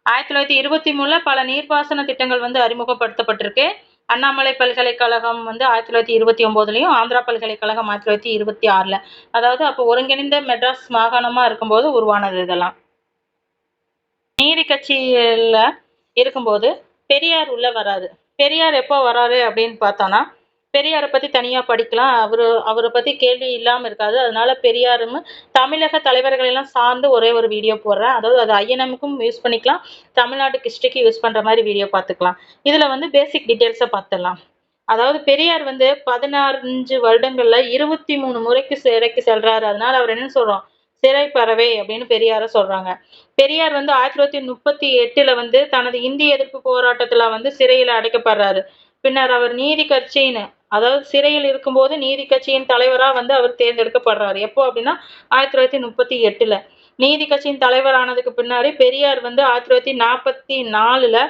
[SPEAKER 1] 1923 பல நீர்ப்பாசன திட்டங்கள் வந்து அறிமுகப்படுத்தப்பட்டிருக்கு. அண்ணாமலை பல்கலைக்கழகம் வந்து 1929 ஆந்திரா பல்கலைக்கழகம் 1926. அதாவது அப்போ ஒருங்கிணைந்த மெட்ராஸ் மாகாணமா இருக்கும்போது உருவானது இதெல்லாம். நீதி கட்சியில இருக்கும்போது பெரியார் உள்ள வராரு. பெரியார் எப்போ வராரு அப்படின்னு பார்த்தோம்னா பெரியாரை பத்தி தனியா படிக்கலாம். அவரை பத்தி கேள்வி இல்லாம இருக்காது. அதனால பெரியாரும் தமிழக தலைவர்கள் எல்லாம் சார்ந்து ஒரே ஒரு வீடியோ போடுறேன். அதாவது அது ஐஎன்எம்க்கும் யூஸ் பண்ணிக்கலாம், தமிழ்நாட்டு ஹிஸ்டரிக்கு யூஸ் பண்ற மாதிரி வீடியோ பார்த்துக்கலாம். இதுல வந்து பேசிக் டீட்டெயில்ஸை பார்த்துடலாம். அதாவது பெரியார் வந்து 15 வருடங்கள்ல 23 முறைக்கு சிறைக்கு செல்றாரு. அதனால அவர் என்ன சொல்றோம், சிறை பறவை அப்படின்னு பெரியார சொல்றாங்க. பெரியார் வந்து 1938 வந்து தனது இந்திய எதிர்ப்பு போராட்டத்துல வந்து சிறையில அடைக்கப்படுறாரு. பின்னர் அவர் நீதி கட்சியின் அதாவது சிறையில் இருக்கும்போது நீதி கட்சியின் தலைவரா வந்து அவர் தேர்ந்தெடுக்கப்படுறாரு. எப்போ அப்படின்னா 1938. நீதி கட்சியின் தலைவரானதுக்கு பின்னாடி பெரியார் வந்து 1944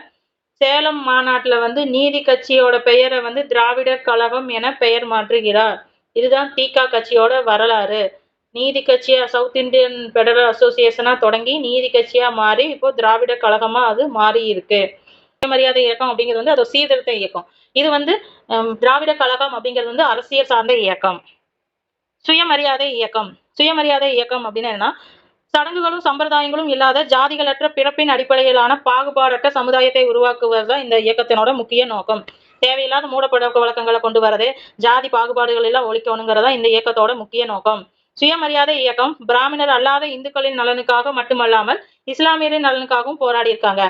[SPEAKER 1] சேலம் மாநாட்டுல வந்து நீதி கட்சியோட பெயரை வந்து திராவிடர் கழகம் என பெயர் மாற்றுகிறார். இதுதான் தீகா கட்சியோட வரலாறு. நீதி கட்சியா சவுத் இந்தியன் பெடரல் அசோசியேஷனா தொடங்கி நீதி கட்சியா மாறி இப்போ திராவிட கழகமா அது மாறி இருக்கு. சுயமரியாதை இயக்கம் அப்படிங்கிறது வந்து அது சீர்திருத்த இயக்கம். இது வந்து திராவிட கழகம் அப்படிங்கிறது வந்து அரசியல் சார்ந்த இயக்கம். சுயமரியாதை இயக்கம். சுயமரியாதை இயக்கம் அப்படின்னு என்னன்னா சடங்குகளும் சம்பிரதாயங்களும் இல்லாத ஜாதிகளற்ற பிறப்பின் அடிப்படையிலான பாகுபாடற்ற சமுதாயத்தை உருவாக்குவதுதான் இந்த இயக்கத்தினோட முக்கிய நோக்கம். தேவையில்லாத மூடப்பழக்க வழக்கங்களை கொண்டு வரது, ஜாதி பாகுபாடுகள் எல்லாம் ஒழிக்கணுங்கிறதா இந்த இயக்கத்தோட முக்கிய நோக்கம். சுயமரியாதை இயக்கம் பிராமணர் அல்லாத இந்துக்களின் நலனுக்காக மட்டுமல்லாமல் இஸ்லாமியரின் நலனுக்காகவும் போராடி இருக்காங்க.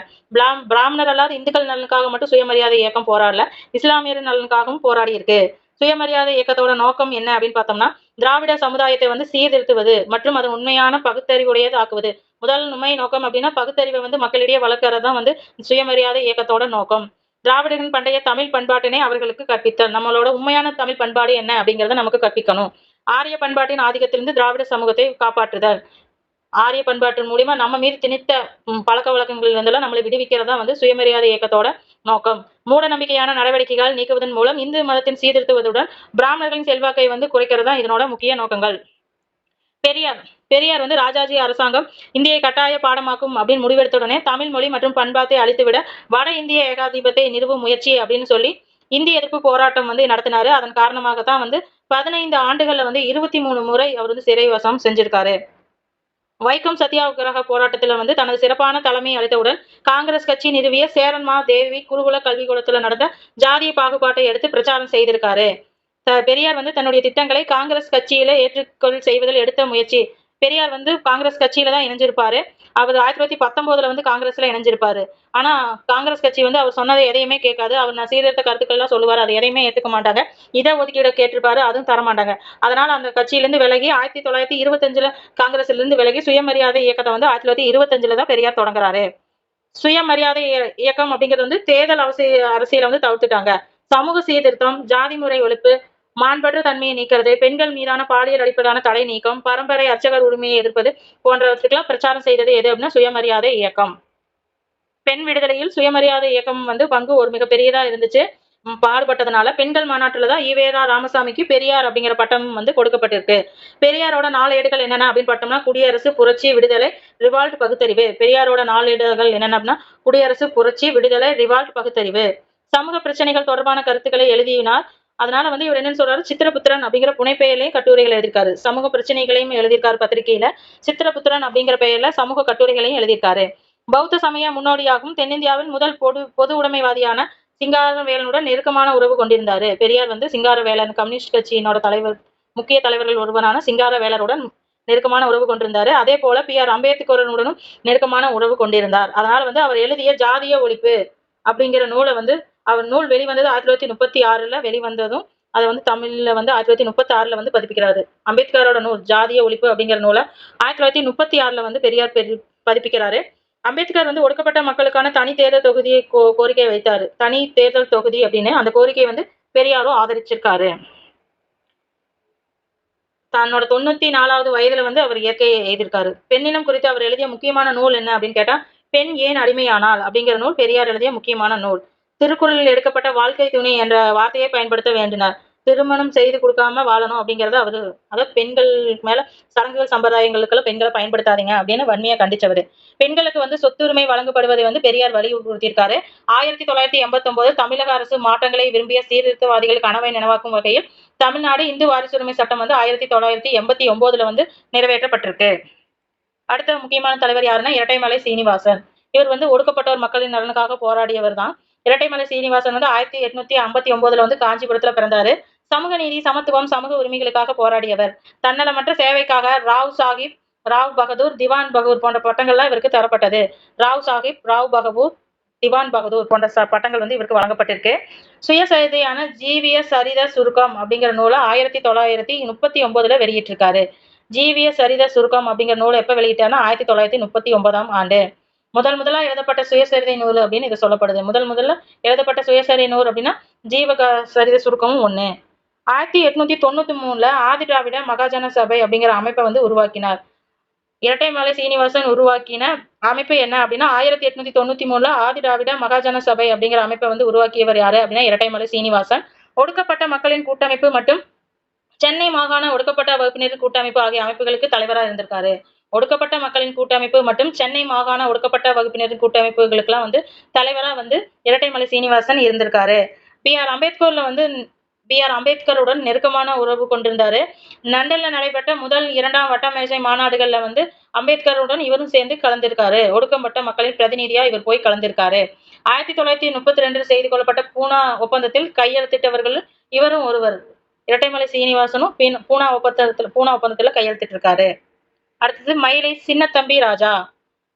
[SPEAKER 1] பிராமணர் அல்லாத இந்துக்கள் நலனுக்காக மட்டும் சுயமரியாதை இயக்கம் போராடல, இஸ்லாமியரின் நலனுக்காகவும் போராடி இருக்கு. சுயமரியாதை இயக்கத்தோட நோக்கம் என்ன அப்படின்னு பார்த்தோம்னா, திராவிட சமுதாயத்தை வந்து சீர்திருத்துவது மற்றும் அதன் உண்மையான பகுத்தறிவுடையது ஆக்குவது. முதல் உண்மை நோக்கம் அப்படின்னா பகுத்தறிவை வந்து மக்களிடையே வளர்க்கறது தான் வந்து சுயமரியாதை இயக்கத்தோட நோக்கம். திராவிடரின் பண்டைய தமிழ் பண்பாட்டினை அவர்களுக்கு கற்பித்தல். நம்மளோட உண்மையான தமிழ் பண்பாடு என்ன அப்படிங்கறத நமக்கு கற்பிக்கணும். ஆரிய பண்பாட்டின் ஆதிக்கத்திலிருந்து திராவிட சமூகத்தை காப்பாற்றுதல். ஆரிய பண்பாட்டின் மூலியமா நம்ம மீது திணித்த பழக்க வழக்கங்கள் இருந்தெல்லாம் நம்மளை விடுவிக்கிறதா வந்து சுயமரியாதை இயக்கத்தோட நோக்கம். மூட நம்பிக்கையான நடவடிக்கைகள் நீக்குவதன் மூலம் இந்து மதத்தின் சீர்திருத்துவதுடன் பிராமணர்களின் செல்வாக்கை வந்து குறைக்கிறதா இதனோட முக்கிய நோக்கங்கள். பெரியார் பெரியார் வந்து ராஜாஜி அரசாங்கம் இந்தியை கட்டாய பாடமாக்கும் அப்படின்னு முடிவெடுத்த உடனே தமிழ் மொழி மற்றும் பண்பாட்டை அழித்துவிட வட இந்திய ஏகாதிபத்தை நிறுவும் முயற்சி அப்படின்னு சொல்லி இந்திய எதிர்ப்பு போராட்டம் வந்து நடத்தினாரு. அதன் காரணமாகத்தான் வந்து 15 ஆண்டுகள்ல வந்து 23 முறை அவர் வந்து சிறைவாசம் செஞ்சிருக்காரு. வைக்கம் சத்தியாகிரக போராட்டத்துல வந்து தனது சிறப்பான தலைமை அளித்தவுடன் காங்கிரஸ் கட்சி நிறுவிய சேரன்மா தேவி குருகுல கல்விக்கூடத்துல நடந்த ஜாதிய பாகுபாட்டை எடுத்து பிரச்சாரம் செய்திருக்காரு. பெரியார் வந்து தன்னுடைய திட்டங்களை காங்கிரஸ் கட்சியில ஏற்றுக்கொள் செய்வதில் எடுத்த முயற்சி. பெரியார் வந்து காங்கிரஸ் கட்சியில தான் இணைஞ்சிருப்பாரு. அவர் 1919 வந்து காங்கிரஸ்ல இணைஞ்சிருப்பாரு. ஆனா காங்கிரஸ் கட்சி வந்து அவர் சொன்னதை எதையுமே கேட்காது. அவர் சீர்திருத்த கருத்துக்கள் எல்லாம் சொல்லுவாரு, அதை எதையுமே ஏத்துக்க மாட்டாங்க. இட ஒதுக்கீடு கேட்டிருப்பாரு, அதுவும் தர மாட்டாங்க. அதனால அந்த கட்சியிலிருந்து விலகி 1925 காங்கிரஸ்ல இருந்து விலகி சுயமரியாதை இயக்கத்தை வந்து 1925 தான் பெரியார் தொடங்குறாரு. சுயமரியாதை இயக்கம் அப்படிங்கிறது வந்து தேர்தல் அரசியலை வந்து தவிர்த்துட்டாங்க. சமூக சீர்திருத்தம், ஜாதி முறை ஒழிப்பு, மாண்பற்ற தன்மையை நீக்கிறது, பெண்கள் மீதான பாலியல் அடிப்படையிலான தடை நீக்கம், பரம்பரை அர்ச்சகர் உரிமையை எதிர்ப்பது போன்றவற்றுக்கெல்லாம் பிரச்சாரம் செய்தது எது அப்படின்னா சுயமரியாதை இயக்கம். பெண் விடுதலையில் சுயமரியாதை இயக்கம் வந்து பங்கு ஒரு மிகப்பெரியதா இருந்துச்சு. பாடுபட்டதுனால பெண்கள் மாநாட்டுல தான் ஈவேரா ராமசாமிக்கு பெரியார் அப்படிங்கிற பட்டம் வந்து கொடுக்கப்பட்டிருக்கு. பெரியாரோட 4 ஏடுகள் என்னென்ன அப்படின்னு பார்த்தோம்னா, குடியரசு, புரட்சி, விடுதலை, ரிவால்ட், பகுத்தறிவு. பெரியாரோட 4 ஏடுகள் என்னென்ன அப்படின்னா, குடியரசு, புரட்சி, விடுதலை, ரிவால்ட், பகுத்தறிவு. சமூக பிரச்சனைகள் தொடர்பான கருத்துக்களை எழுதினார். அதனால வந்து இவர் என்னன்னு சொல்றாரு, சித்திரபுத்திரன் அப்படிங்கிற புனைப்பெயர்லயும் கட்டுரைகள் எழுதியிருக்காரு. சமூக பிரச்சனைகளையும் எழுதியிருக்காரு பத்திரிகையில. சித்திரபுத்திரன் அப்படிங்கிற பெயர்ல சமூக கட்டுரைகளையும் எழுதியிருக்காரு. பௌத்த சமய முன்னோடியாகவும் தென்னிந்தியாவின் முதல் பொது உடைமைவாதியான சிங்காரவேலனுடன் நெருக்கமான உறவு கொண்டிருந்தாரு. பெரியார் வந்து சிங்காரவேலன் கம்யூனிஸ்ட் கட்சியினோட முக்கிய தலைவர்கள் ஒருவரான சிங்காரவேலருடன் நெருக்கமான உறவு கொண்டிருந்தாரு. அதே போல பி.ஆர். அம்பேத்கருடனும் நெருக்கமான உறவு கொண்டிருந்தார். அதனால வந்து அவர் எழுதிய ஜாதிய ஒழிப்பு அப்படிங்கிற நூலை வந்து அவர் நூல் வெளிவந்தது 1936 வெளிவந்ததும் அதை வந்து தமிழ்ல வந்து 1936 வந்து பதிப்பிக்கிறாரு. அம்பேத்கரோட நூல் ஜாதிய ஒழிப்பு அப்படிங்கிற நூலை 1936 வந்து பெரியார் பதிப்பிக்கிறாரு. அம்பேத்கர் வந்து ஒடுக்கப்பட்ட மக்களுக்கான தனி தேர்தல் தொகுதியை கோரிக்கை வைத்தாரு. தனி தேர்தல் தொகுதி அப்படின்னு அந்த கோரிக்கையை வந்து பெரியாரும் ஆதரிச்சிருக்காரு. தன்னோட 94வது வயதுல வந்து அவர் இயற்கையை எழுதியிருக்காரு. பெண்ணினம் குறித்து அவர் எழுதிய முக்கியமான நூல் என்ன அப்படின்னு கேட்டா, பெண் ஏன் அடிமையானால் அப்படிங்கிற நூல் பெரியார் எழுதிய முக்கியமான நூல். திருக்குறளில் எடுக்கப்பட்ட வாழ்க்கை துணை என்ற வார்த்தையை பயன்படுத்த வேண்டினார். திருமணம் செய்து கொடுக்காம வாழணும் அப்படிங்கறத அவரு, அதாவது பெண்கள் மேல சடங்குகள் சம்பிரதாயங்களுக்கெல்லாம் பெண்களை பயன்படுத்தாதீங்க அப்படின்னு வன்மையா கண்டிச்சவரு. பெண்களுக்கு வந்து சொத்துரிமை வழங்கப்படுவதை வந்து பெரியார் வலியுறுத்தியிருக்காரு. 1989 தமிழக அரசு மாற்றங்களை விரும்பிய சீர்திருத்தவாதிகள் கனவை நினைவாக்கும் வகையில் தமிழ்நாடு இந்து வாரிசுரிமை சட்டம் வந்து 1989 வந்து நிறைவேற்றப்பட்டிருக்கு. அடுத்த முக்கியமான தலைவர் யாருன்னா இரட்டைமலை சீனிவாசன். இவர் வந்து ஒடுக்கப்பட்டோர் மக்களின் நலனுக்காக போராடியவர் தான். இரட்டைமலை சீனிவாசன் வந்து 1859 வந்து காஞ்சிபுரத்துல பிறந்தாரு. சமூக நீதி, சமத்துவம், சமூக உரிமைகளுக்காக போராடியவர். தன்னலமற்ற சேவைக்காக ராவ் சாஹிப், ராவ் பகதூர், திவான் பகதூர் போன்ற பட்டங்கள்லாம் இவருக்கு தரப்பட்டது. ராவ் சாஹிப், ராவ் பகதூர், திவான் பகதூர் போன்ற பட்டங்கள் வந்து இவருக்கு வழங்கப்பட்டிருக்கு. சுயசரிதையான ஜீவிய சரித சுருக்கம் அப்படிங்கிற நூலை 1939 வெளியிட்டிருக்காரு. ஜீவிய சரித சுருக்கம் அப்படிங்கிற நூலை எப்ப வெளியிட்டாருன்னா 1939 முதலா எழுதப்பட்ட சுயசரிதை நூல் அப்படின்னு இது சொல்லப்படுது. முதல்ல எழுதப்பட்ட சுயசரிதை நூல் அப்படின்னா சரித சுருக்கமும் ஒண்ணு. 1893 ஆதி திராவிட மகாஜன சபை அப்படிங்கிற அமைப்பை வந்து உருவாக்கினார். இரட்டைமலை சீனிவாசன் உருவாக்கின அமைப்பு என்ன அப்படின்னா 1893 ஆதி திராவிட மகாஜன சபை அப்படிங்கிற அமைப்பை வந்து உருவாக்கியவர் யாரு அப்படின்னா இரட்டைமலை சீனிவாசன். ஒடுக்கப்பட்ட மக்களின் கூட்டமைப்பு மற்றும் சென்னை மாகாண ஒடுக்கப்பட்ட வகுப்பினர் கூட்டமைப்பு ஆகிய அமைப்புகளுக்கு தலைவராக இருந்திருக்காரு. ஒடுக்கப்பட்ட மக்களின் கூட்டமைப்பு மற்றும் சென்னை மாகாண ஒடுக்கப்பட்ட வகுப்பினர் கூட்டமைப்புகளுக்கெல்லாம் வந்து தலைவரா வந்து இரட்டைமலை சீனிவாசன் இருந்திருக்காரு. பி.ஆர். அம்பேத்கருடன் நெருக்கமான உறவு கொண்டிருந்தாரு. லண்டன்ல நடைபெற்ற முதல் 2ஆம் வட்டமேஜை மாநாடுகள்ல வந்து அம்பேத்கருடன் இவரும் சேர்ந்து கலந்திருக்காரு. ஒடுக்கப்பட்ட மக்களின் பிரதிநிதியா இவர் போய் கலந்திருக்காரு. 1932 செய்து கொள்ளப்பட்ட பூனா ஒப்பந்தத்தில் கையெழுத்திட்டவர்கள் இவரும் ஒருவர். இரட்டைமலை சீனிவாசனும் பூனா ஒப்பந்தத்துல கையெழுத்திட்டு இருக்காரு. அடுத்தது மயிலை சின்னத்தம்பி ராஜா.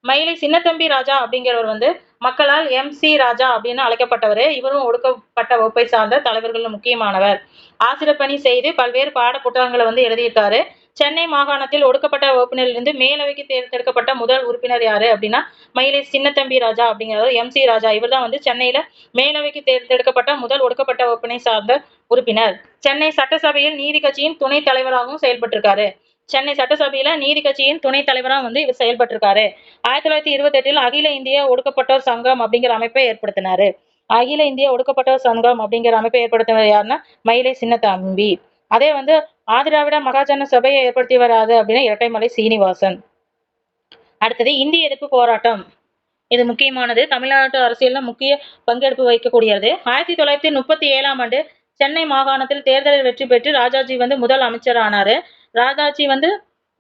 [SPEAKER 1] மயிலை சின்னத்தம்பி ராஜா அப்படிங்கிறவர் வந்து மக்களால் MC ராஜா அப்படின்னு அழைக்கப்பட்டவர். இவரும் ஒடுக்கப்பட்ட வகுப்பை சார்ந்த தலைவர்கள் முக்கியமானவர். ஆசிரியப்பணி செய்து பல்வேறு பாட புத்தகங்களை வந்து எழுதியிருக்காரு. சென்னை மாகாணத்தில் ஒடுக்கப்பட்ட வகுப்பினரிலிருந்து மேலவைக்கு தேர்ந்தெடுக்கப்பட்ட முதல் உறுப்பினர் யாரு அப்படின்னா மயிலை சின்னத்தம்பி ராஜா அப்படிங்கிறது MC ராஜா. இவர் தான் வந்து சென்னையில மேலவைக்கு தேர்ந்தெடுக்கப்பட்ட முதல் ஒடுக்கப்பட்ட வகுப்பினை சார்ந்த உறுப்பினர். சென்னை சட்டசபையில் நீதி கட்சியின் துணைத் தலைவராகவும் செயல்பட்டிருக்காரு. சென்னை சட்டசபையில நீதி கட்சியின் துணைத் தலைவரா வந்து இவர் செயல்பட்டிருக்காரு. 1928 அகில இந்திய ஒடுக்கப்பட்டோர் சங்கம் அப்படிங்கிற அமைப்பை ஏற்படுத்தினாரு. அகில இந்திய ஒடுக்கப்பட்டோர் சங்கம் அப்படிங்கிற அமைப்பை ஏற்படுத்தினது யாருன்னா மயிலை சின்னத்தம்பி. அதே வந்து ஆதிராவிட மகாஜன சபையை ஏற்படுத்தியவர் யாரு அப்படின்னா இரட்டைமலை சீனிவாசன். அடுத்தது இந்திய எதிர்ப்பு போராட்டம். இது முக்கியமானது. தமிழ்நாட்டு அரசியல்ல முக்கிய பங்கெடுப்பு வைக்கக்கூடியது. 1937 ஆண்டு சென்னை மாகாணத்தில் தேர்தலில் வெற்றி பெற்று ராஜாஜி வந்து முதல் அமைச்சர் ஆனாரு. ராஜாஜி வந்து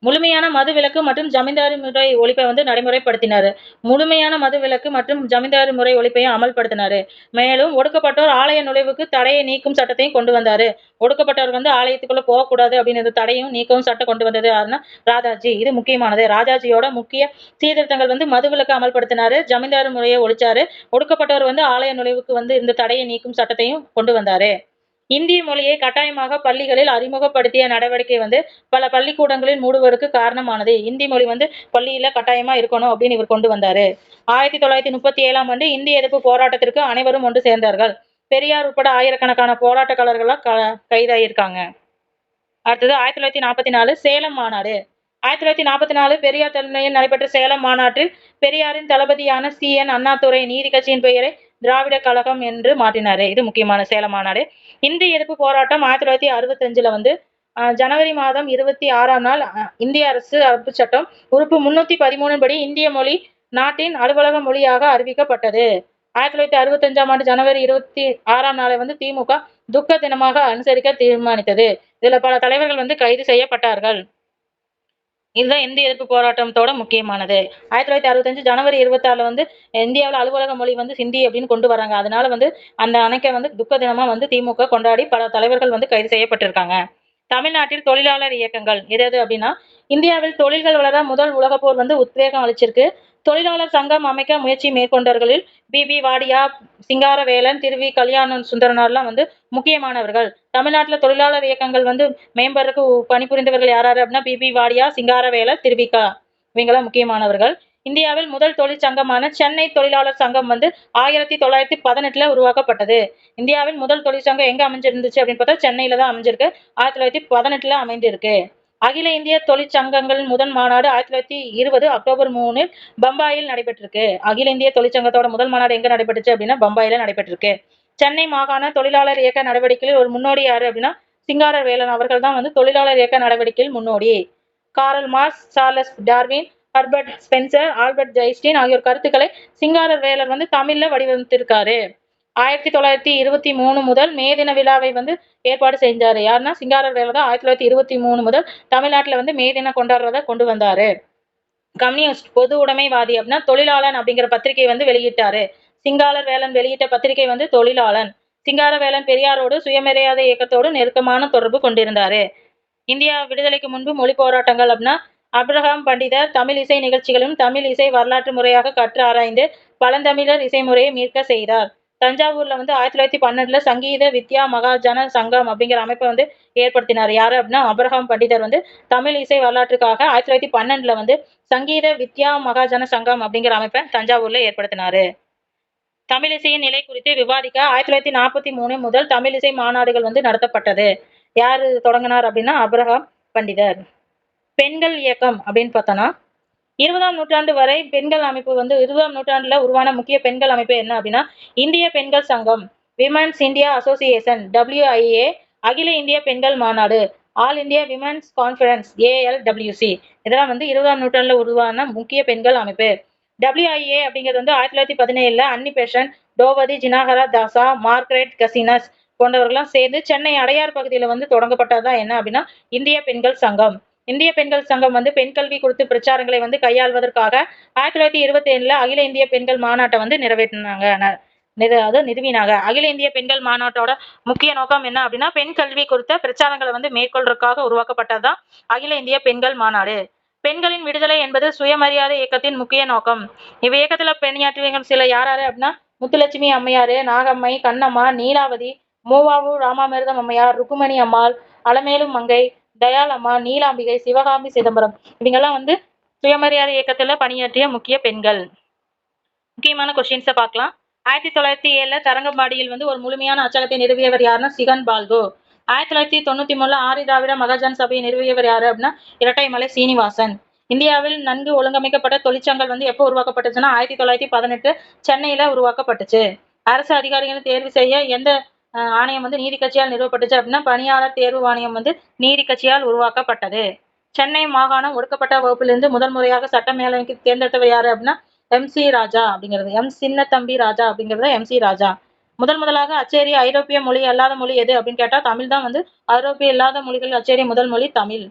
[SPEAKER 1] முழுமையான மதுவிலக்கு மற்றும் ஜமீன்தாரி முறை ஒழிப்பை வந்து நடைமுறைப்படுத்தினாரு. முழுமையான மதுவிலக்கு மற்றும் ஜமீன்தாரி முறை ஒழிப்பையும் அமல்படுத்தினாரு. மேலும் ஒடுக்கப்பட்டோர் ஆலய நுழைவுக்கு தடையை நீக்கும் சட்டத்தையும் கொண்டு வந்தாரு. ஒடுக்கப்பட்டவர் வந்து ஆலயத்துக்குள்ள போகக்கூடாது அப்படின்னு தடையும் நீக்கவும் சட்டம் கொண்டு வந்தது யாருன்னா ராஜாஜி. இது முக்கியமானது. ராஜாஜியோட முக்கிய சீர்திருத்தங்கள் வந்து மதுவிலக்கு அமல்படுத்தினாரு, ஜமீன்தாரி முறையை ஒழிச்சாரு, ஒடுக்கப்பட்டவர் வந்து ஆலய நுழைவுக்கு வந்து இந்த தடையை நீக்கும் சட்டத்தையும் கொண்டு வந்தாரு. இந்திய மொழியை கட்டாயமாக பள்ளிகளில் அறிமுகப்படுத்திய நடவடிக்கை வந்து பல பள்ளிக்கூடங்களில் மூடுவதற்கு காரணமானது. இந்தி மொழி வந்து பள்ளியில கட்டாயமா இருக்கணும் அப்படின்னு இவர் கொண்டு வந்தாரு. 1937 ஆண்டு இந்திய எதிர்ப்பு போராட்டத்திற்கு அனைவரும் ஒன்று சேர்ந்தார்கள். பெரியார் உட்பட ஆயிரக்கணக்கான போராட்டக்காரர்களா கைதாயிருக்காங்க. அடுத்தது 1944 சேலம் மாநாடு. 1944 பெரியார் தலைமையில் நடைபெற்ற சேலம் மாநாட்டில் பெரியாரின் தளபதியான CN அண்ணாதுரை நீதி கட்சியின் பெயரை திராவிட கழகம் என்று மாற்றினாரு. இது முக்கியமான சேலம் மாநாடு. இந்திய எதிர்ப்பு போராட்டம் 1965 வந்து ஜனவரி மாதம் 26ஆம் நாள் இந்திய அரசு சட்டம் உறுப்பு 313 படி இந்திய மொழி நாட்டின் அலுவலக மொழியாக அறிவிக்கப்பட்டது. 1965ஆம் ஆண்டு ஜனவரி 26ஆம் நாளை வந்து திமுக துக்க தினமாக அனுசரிக்க தீர்மானித்தது. இதுல பல தலைவர்கள் வந்து கைது செய்யப்பட்டார்கள். இதுதான் இந்திய எதிர்ப்பு போராட்டத்தோட முக்கியமானது. 1965 ஜனவரி 26 வந்து இந்தியாவில் அலுவலக மொழி வந்து ஹிந்தி அப்படின்னு கொண்டு வராங்க. அதனால வந்து அந்த அன்னைக்கு வந்து துக்க தினமா வந்து திமுக கொண்டாடி பல தலைவர்கள் வந்து கைது செய்யப்பட்டிருக்காங்க. தமிழ்நாட்டில் தொழிலாளர் இயக்கங்கள் எது அப்படின்னா இந்தியாவில் தொழில்கள் வளர முதல் உலகப்போர் வந்து உத்வேகம் அளிச்சிருக்கு. தொழிலாளர் சங்கம் அமைக்க முயற்சி மேற்கொண்டவர்களில் BB வாடியா, சிங்காரவேலன், திருவி கல்யாண சுந்தரனார்லாம் வந்து முக்கியமானவர்கள். தமிழ்நாட்டில் தொழிலாளர் இயக்கங்கள் வந்து மேம்படுறதுக்கு பணிபுரிந்தவர்கள் யாராரு அப்படின்னா BB வாடியா, சிங்காரவேலர், திருவிக்கா இவங்களாம் முக்கியமானவர்கள். இந்தியாவில் முதல் தொழிற்சங்கமான சென்னை தொழிலாளர் சங்கம் வந்து 1918 உருவாக்கப்பட்டது. இந்தியாவில் முதல் தொழிற்சங்கம் எங்க அமைஞ்சிருந்துச்சு அப்படின்னு பார்த்தா சென்னையில தான் அமைஞ்சிருக்கு. 1918 அமைந்திருக்கு. அகில இந்திய தொழிற்சங்கங்களின் முதல் மாநாடு 1920 அக்டோபர் 3 பம்பாயில் நடைபெற்றிருக்கு. அகில இந்திய தொழிற்சங்கத்தோட முதல் மாநாடு எங்க நடைபெற்றுச்சு அப்படின்னா பம்பாயில நடைபெற்றிருக்கு. சென்னை மாகாண தொழிலாளர் இயக்க நடவடிக்கையில் ஒரு முன்னோடி யாரு அப்படின்னா சிங்காரவேலன் அவர்கள் தான் வந்து தொழிலாளர் இயக்க நடவடிக்கையில் முன்னோடி. Karl Marx, Charles Darwin, Herbert Spencer, Albert Einstein ஆகியோர் கருத்துக்களை சிங்காரவேலர் வந்து தமிழ்ல வடிவமைத்திருக்காரு. 1923 முதல் மே தின விழாவை வந்து ஏற்பாடு செஞ்சாரு. யாருன்னா சிங்காரவேலர் தான் 1923 முதல் தமிழ்நாட்டுல வந்து மே தினம் கொண்டாடுறத கொண்டு வந்தாரு. கம்யூனிஸ்ட் பொது உடைமைவாதி அப்படின்னா தொழிலாளன் அப்படிங்கிற பத்திரிகை வந்து வெளியிட்டாரு. சிங்காரவேலன் வெளியிட்ட பத்திரிகை வந்து தொழிலாளன். சிங்காரவேலன் பெரியாரோடு சுயமரியாதை இயக்கத்தோடு நெருக்கமான தொடர்பு கொண்டிருந்தாரு. இந்தியா விடுதலைக்கு முன்பு மொழி போராட்டங்கள் அப்படின்னா அப்ரஹாம் பண்டிதர் தமிழ் இசை நிகழ்ச்சிகளும் தமிழ் இசை வரலாற்று முறையாக கற்று ஆராய்ந்து பழந்தமிழர் இசைமுறையை மீட்க செய்தார். தஞ்சாவூர்ல வந்து 1912 சங்கீத வித்யா மகாஜன சங்கம் அப்படிங்கிற அமைப்பை வந்து ஏற்படுத்தினார். யாரு அப்படின்னா அப்ரஹாம் பண்டிதர் வந்து தமிழ் இசை வரலாற்றுக்காக 1912 வந்து சங்கீத வித்யா மகாஜன சங்கம் அப்படிங்கிற அமைப்பை தஞ்சாவூர்ல ஏற்படுத்தினாரு. தமிழிசையின் நிலை குறித்து விவாதிக்க 1943 முதல் தமிழிசை மாநாடுகள் வந்து நடத்தப்பட்டது. யாரு தொடங்கினார் அப்படின்னா அப்ரஹாம் பண்டிதர். பெண்கள் இயக்கம் அப்படின்னு பார்த்தோன்னா 20ஆம் நூற்றாண்டு வரை பெண்கள் அமைப்பு வந்து 20ஆம் நூற்றாண்டுல உருவான முக்கிய பெண்கள் அமைப்பு என்ன அப்படின்னா இந்திய பெண்கள் சங்கம், விமென்ஸ் இந்தியா அசோசியேஷன் WIA, அகில இந்திய பெண்கள் மாநாடு, all India women's conference ALWC இதெல்லாம் வந்து 20ஆம் நூற்றாண்டுல உருவான முக்கிய பெண்கள் அமைப்பு. WIA அப்படிங்கிறது வந்து 1917 அன்னி பெசன்ட், டோவதி ஜினாகரா தாசா, மார்கரெட் கசினஸ் போன்றவர்கள்லாம் சேர்ந்து சென்னை அடையார் பகுதியில் வந்து தொடங்கப்பட்டதுதான் என்ன அப்படின்னா இந்திய பெண்கள் சங்கம். இந்திய பெண்கள் சங்கம் வந்து பெண் கல்வி குறித்து பிரச்சாரங்களை வந்து கையாள்வதற்காக 1927 அகில இந்திய பெண்கள் மாநாட்டை வந்து நிறுவினாங்க. அகில இந்திய பெண்கள் மாநாட்டோட முக்கிய நோக்கம் என்ன அப்படின்னா பெண் கல்வி குறித்த பிரச்சாரங்களை வந்து மேற்கொள்றதுக்காக உருவாக்கப்பட்டதுதான் அகில இந்திய பெண்கள் மாநாடு. பெண்களின் விடுதலை என்பது சுயமரியாதை இயக்கத்தின் முக்கிய நோக்கம். இவ் இயக்கத்துல பணியாற்றியவங்க சில யாராரு அப்படின்னா முத்துலட்சுமி அம்மையாரு, நாகம்மை, கண்ணம்மா, நீலாவதி, மூவாவு ராமாமிர்தம் அம்மையார், ருக்குமணி அம்மாள், அலமேலும் மங்கை, தயாளம்மா, நீலாம்பிகை, சிவகாமி சிதம்பரம் இவங்கெல்லாம் வந்து சுயமரியாதை இயக்கத்துல பணியாற்றிய முக்கிய பெண்கள். முக்கியமான கொஸ்டின்ஸை பார்க்கலாம். 1907 தரங்கம்பாடியில் வந்து ஒரு முழுமையான அச்சகத்தை நிறுவியவர் யாருன்னா சிகன் பால்கோ. 1993 ஆரி திராவிட மகாஜன் சபையை நிறுவியவர் யாரு அப்படின்னா இரட்டைமலை சீனிவாசன். இந்தியாவில் நன்கு ஒழுங்கமைக்கப்பட்ட தொழிற்சங்கங்கள் வந்து எப்போ உருவாக்கப்பட்டுச்சுன்னா 1918 சென்னையில உருவாக்கப்பட்டுச்சு. அரசு அதிகாரிகளை தேர்வு செய்ய எந்த ஆணையம் வந்து நீதி கட்சியால் நிறுவப்பட்டுச்சு அப்படின்னா பணியாளர் தேர்வு ஆணையம் வந்து நீதி கட்சியால் உருவாக்கப்பட்டது. சென்னை மாகாணம் ஒடுக்கப்பட்ட வகுப்பிலிருந்து முதல் முறையாக சட்ட மேலவைக்கு தேர்ந்தெடுத்தவர் யாரு அப்படின்னா MC ராஜா அப்படிங்கிறது. சின்னத்தம்பி ராஜா அப்படிங்கிறது MC ராஜா. முதலாக அச்சேரிய ஐரோப்பிய மொழி அல்லாத மொழி எது அப்படின்னு கேட்டா தமிழ் தான் வந்து ஐரோப்பிய இல்லாத மொழிகள் அச்சேரிய முதல் மொழி தமிழ்.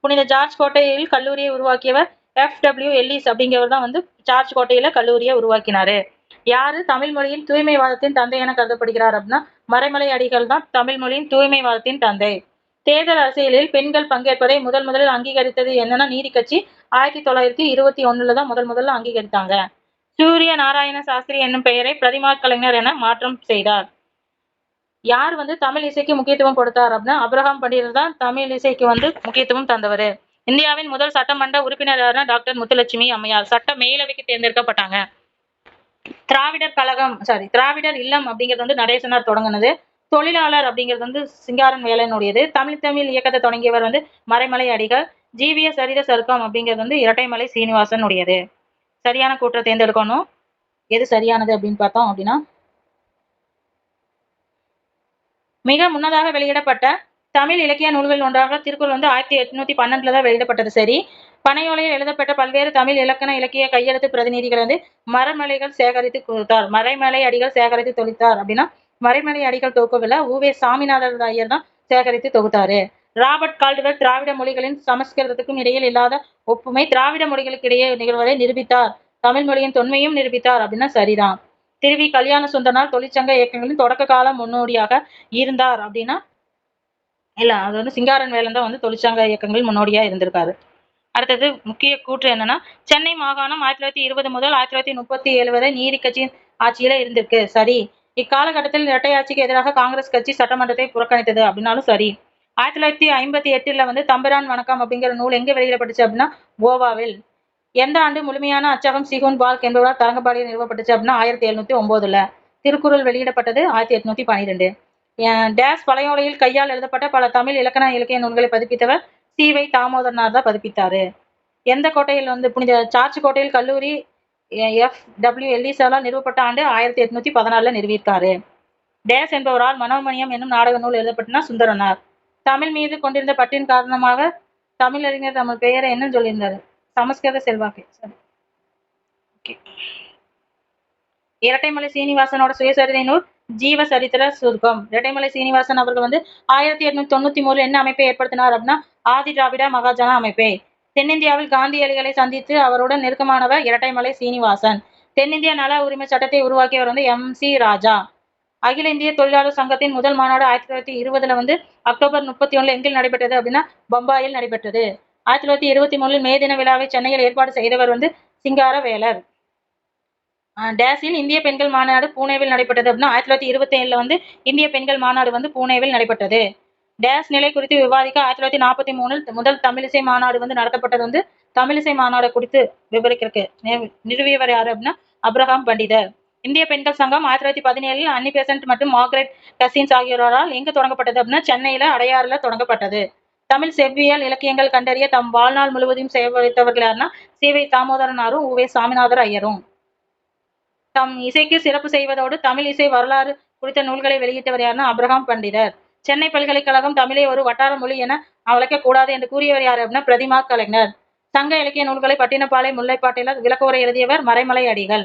[SPEAKER 1] புனித ஜார்ஜ் கோட்டையில் கல்லூரியை உருவாக்கியவர் FW எல்லிஸ் அப்படிங்கிறவர் தான் வந்து ஜார்ஜ் கோட்டையில கல்லூரியை உருவாக்கினாரு. யாரு தமிழ் மொழியின் தூய்மைவாதத்தின் தந்தை என கருதப்படுகிறார் அப்படின்னா மறைமலை அடிகள் தான் தமிழ் மொழியின் தூய்மைவாதத்தின் தந்தை. தேர்தல் அரசியலில் பெண்கள் பங்கேற்பதை முதலில் அங்கீகரித்தது என்னன்னா நீதி கட்சி 1921 தான் முதல்ல அங்கீகரித்தாங்க. சூரிய நாராயண சாஸ்திரி என்னும் பெயரை பிரதிமா கலைஞர் என மாற்றம் செய்தார். யார் வந்து தமிழ் இசைக்கு முக்கியத்துவம் கொடுத்தார் அப்படின்னா அப்ரஹாம் பண்டிதர் தான் தமிழ் இசைக்கு வந்து முக்கியத்துவம் தந்தவர். இந்தியாவின் முதல் சட்டமன்ற உறுப்பினர் யாருன்னா டாக்டர் முத்துலட்சுமி அம்மையார். சட்ட மேலவைக்கு தேர்ந்தெடுக்கப்பட்டாங்க. திராவிடர் இல்லம் அப்படிங்கிறது வந்து நடேசனார் தொடங்கினது. தொழிலாளர் அப்படிங்கிறது வந்து சிங்காரன் வேலனுடையது. தமிழ் இயக்கத்தை தொடங்கியவர் வந்து மறைமலை அடிகள். ஜீவிய சரித சருக்கம் அப்படிங்கிறது வந்து இரட்டைமலை சீனிவாசன் உடையது. சரியான கூற்றை தேர்ந்தெடுக்கணும். எது சரியானது அப்படின்னு பார்த்தோம் அப்படின்னா மிக முன்னதாக வெளியிடப்பட்ட தமிழ் இலக்கிய நூல்கள் ஒன்றாக திருக்குறள் வந்து 1812 தான் வெளியிடப்பட்டது. சரி. பனையோலையில் எழுதப்பட்ட பல்வேறு தமிழ் இலக்கண இலக்கிய கையெழுத்து பிரதிநிதிகள் வந்து மறைமலைகள் சேகரித்து கொடுத்தார். மறைமலை அடிகள் சேகரித்து தொகுத்தார் அப்படின்னா மறைமலை அடிகள் தொகுக்கவில்லை, உவே சாமிநாதர் ஐயர் தான் சேகரித்து தொகுத்தாரு. ராபர்ட் கால்டுவெல் திராவிட மொழிகளின் சமஸ்கிருதத்துக்கும் இடையில் இல்லாத ஒப்புமை திராவிட மொழிகளுக்கு இடையே நிகழ்வதை நிரூபித்தார். தமிழ் மொழியின் தொன்மையும் நிரூபித்தார் அப்படின்னா சரிதான். திருவி கல்யாண சுந்தரனார் தொழிற்சங்க இயக்கங்களின் தொடக்க கால முன்னோடியாக இருந்தார் அப்படின்னா இல்ல, அது வந்து சிங்காரன் வேலன் தான் வந்து தொழிற்சங்க இயக்கங்கள் முன்னோடியா இருந்திருக்காரு. அடுத்தது முக்கிய கூற்று என்னன்னா சென்னை மாகாணம் 1920 முதல் 1937 வரை நீதி கட்சியின் ஆட்சியில இருந்திருக்கு. சரி. இக்காலகட்டத்தில் இரட்டை ஆட்சிக்கு எதிராக காங்கிரஸ் கட்சி சட்டமன்றத்தை புறக்கணித்தது அப்படின்னாலும் சரி. 1958 வந்து தம்பிரான் வணக்கம் அப்படிங்கிற நூல் எங்க வெளியிடப்பட்டுச்சு அப்படின்னா கோவாவில். எந்த ஆண்டு முழுமையான அச்சகம் சிகுன் பால்க் என்பவரால் தரங்கம்பாடியில் நிறுவப்பட்டுச்சு அப்படின்னா 1709. திருக்குறள் வெளியிடப்பட்டது 1812. டேஸ் பழையோலையில் கையால் எழுதப்பட்ட பல தமிழ் இலக்கண இலக்கிய நூல்களை பதிப்பித்தவர் சி.வை. தாமோதரனார் தான் பதிப்பித்தாரு. எந்த கோட்டையில் வந்து புனித ஜார்ஜ் கோட்டையில் கல்லூரி FW எல்லிஸால் நிறுவப்பட்ட ஆண்டு 1814 நிறுவியிருக்காரு. டேஸ் என்பவரால் மனோமணியம் என்னும் நாடக நூல் எழுதப்பட்டனா சுந்தரனார். தமிழ் மீது கொண்டிருந்த பற்றின் காரணமாக தமிழறிஞர் தமிழ் பெயரை என்னன்னு சொல்லியிருந்தாரு சமஸ்கிருத செல்வாக்கு. இரட்டைமலை சீனிவாசனோட சுயசரிதை நூல் ஜீவ சரித்திர சுருக்கம். இரட்டைமலை சீனிவாசன் அவர்கள் வந்து 1893 என்ன அமைப்பை ஏற்படுத்தினார் அப்படின்னா ஆதி திராவிட மகாஜன அமைப்பை. தென்னிந்தியாவில் காந்தியடிகளை சந்தித்து அவருடன் நெருக்கமானவர் இரட்டைமலை சீனிவாசன். தென்னிந்திய நல உரிமை சட்டத்தை உருவாக்கியவர் வந்து MC ராஜா. அகில இந்திய தொழிலாளர் சங்கத்தின் முதல் மாநாடு 1920 வந்து அக்டோபர் 31 எங்கில் நடைபெற்றது அப்படின்னா பம்பாயில் நடைபெற்றது. 1923 மே தின விழாவை சென்னையில் ஏற்பாடு செய்தவர் வந்து சிங்கார வேலர். டேஸில் இந்திய பெண்கள் மாநாடு பூனேவில் நடைபெற்றது அப்படின்னா 1927 வந்து இந்திய பெண்கள் மாநாடு வந்து பூனேவில் நடைபெற்றது. டேஸ் நிலை குறித்து விவாதிக்க 1943 முதல் தமிழிசை மாநாடு வந்து நடத்தப்பட்டது வந்து தமிழிசை மாநாடு குறித்து விவரிக்கிறதுக்கு நிறுவியவர் யாரு அப்படின்னா அப்ரஹாம் பண்டிதர். இந்திய பெண்கள் சங்கம் 1917 அன்னி பெசன்ட் மற்றும் மார்கரெட் கசின்ஸ் ஆகியோரால் எங்கு தொடங்கப்பட்டது அப்படின்னா சென்னையில அடையாறுல தொடங்கப்பட்டது. தமிழ் செவ்வியல் இலக்கியங்கள் கண்டறிய தம் வாழ்நாள் முழுவதும் சேவைத்தவர்கள் யாருன்னா சி.வை. தாமோதரனாரும் உவே சாமிநாதர் ஐயரும். தம் இசைக்கு சிறப்பு செய்வதோடு தமிழ் இசை வரலாறு குறித்த நூல்களை வெளியிட்டவர் யாருன்னா அப்ரஹாம் பண்டிதர். சென்னை பல்கலைக்கழகம் தமிழை ஒரு வட்டார மொழி என அழைக்கக்கூடாது என்று கூறியவர் யார் அப்படின்னா பிரதிமா கலைஞர். சங்க இலக்கிய நூல்களை பட்டினப்பாலை முல்லைப்பாட்டில விளக்கவுரை எழுதியவர் மறைமலை அடிகள்.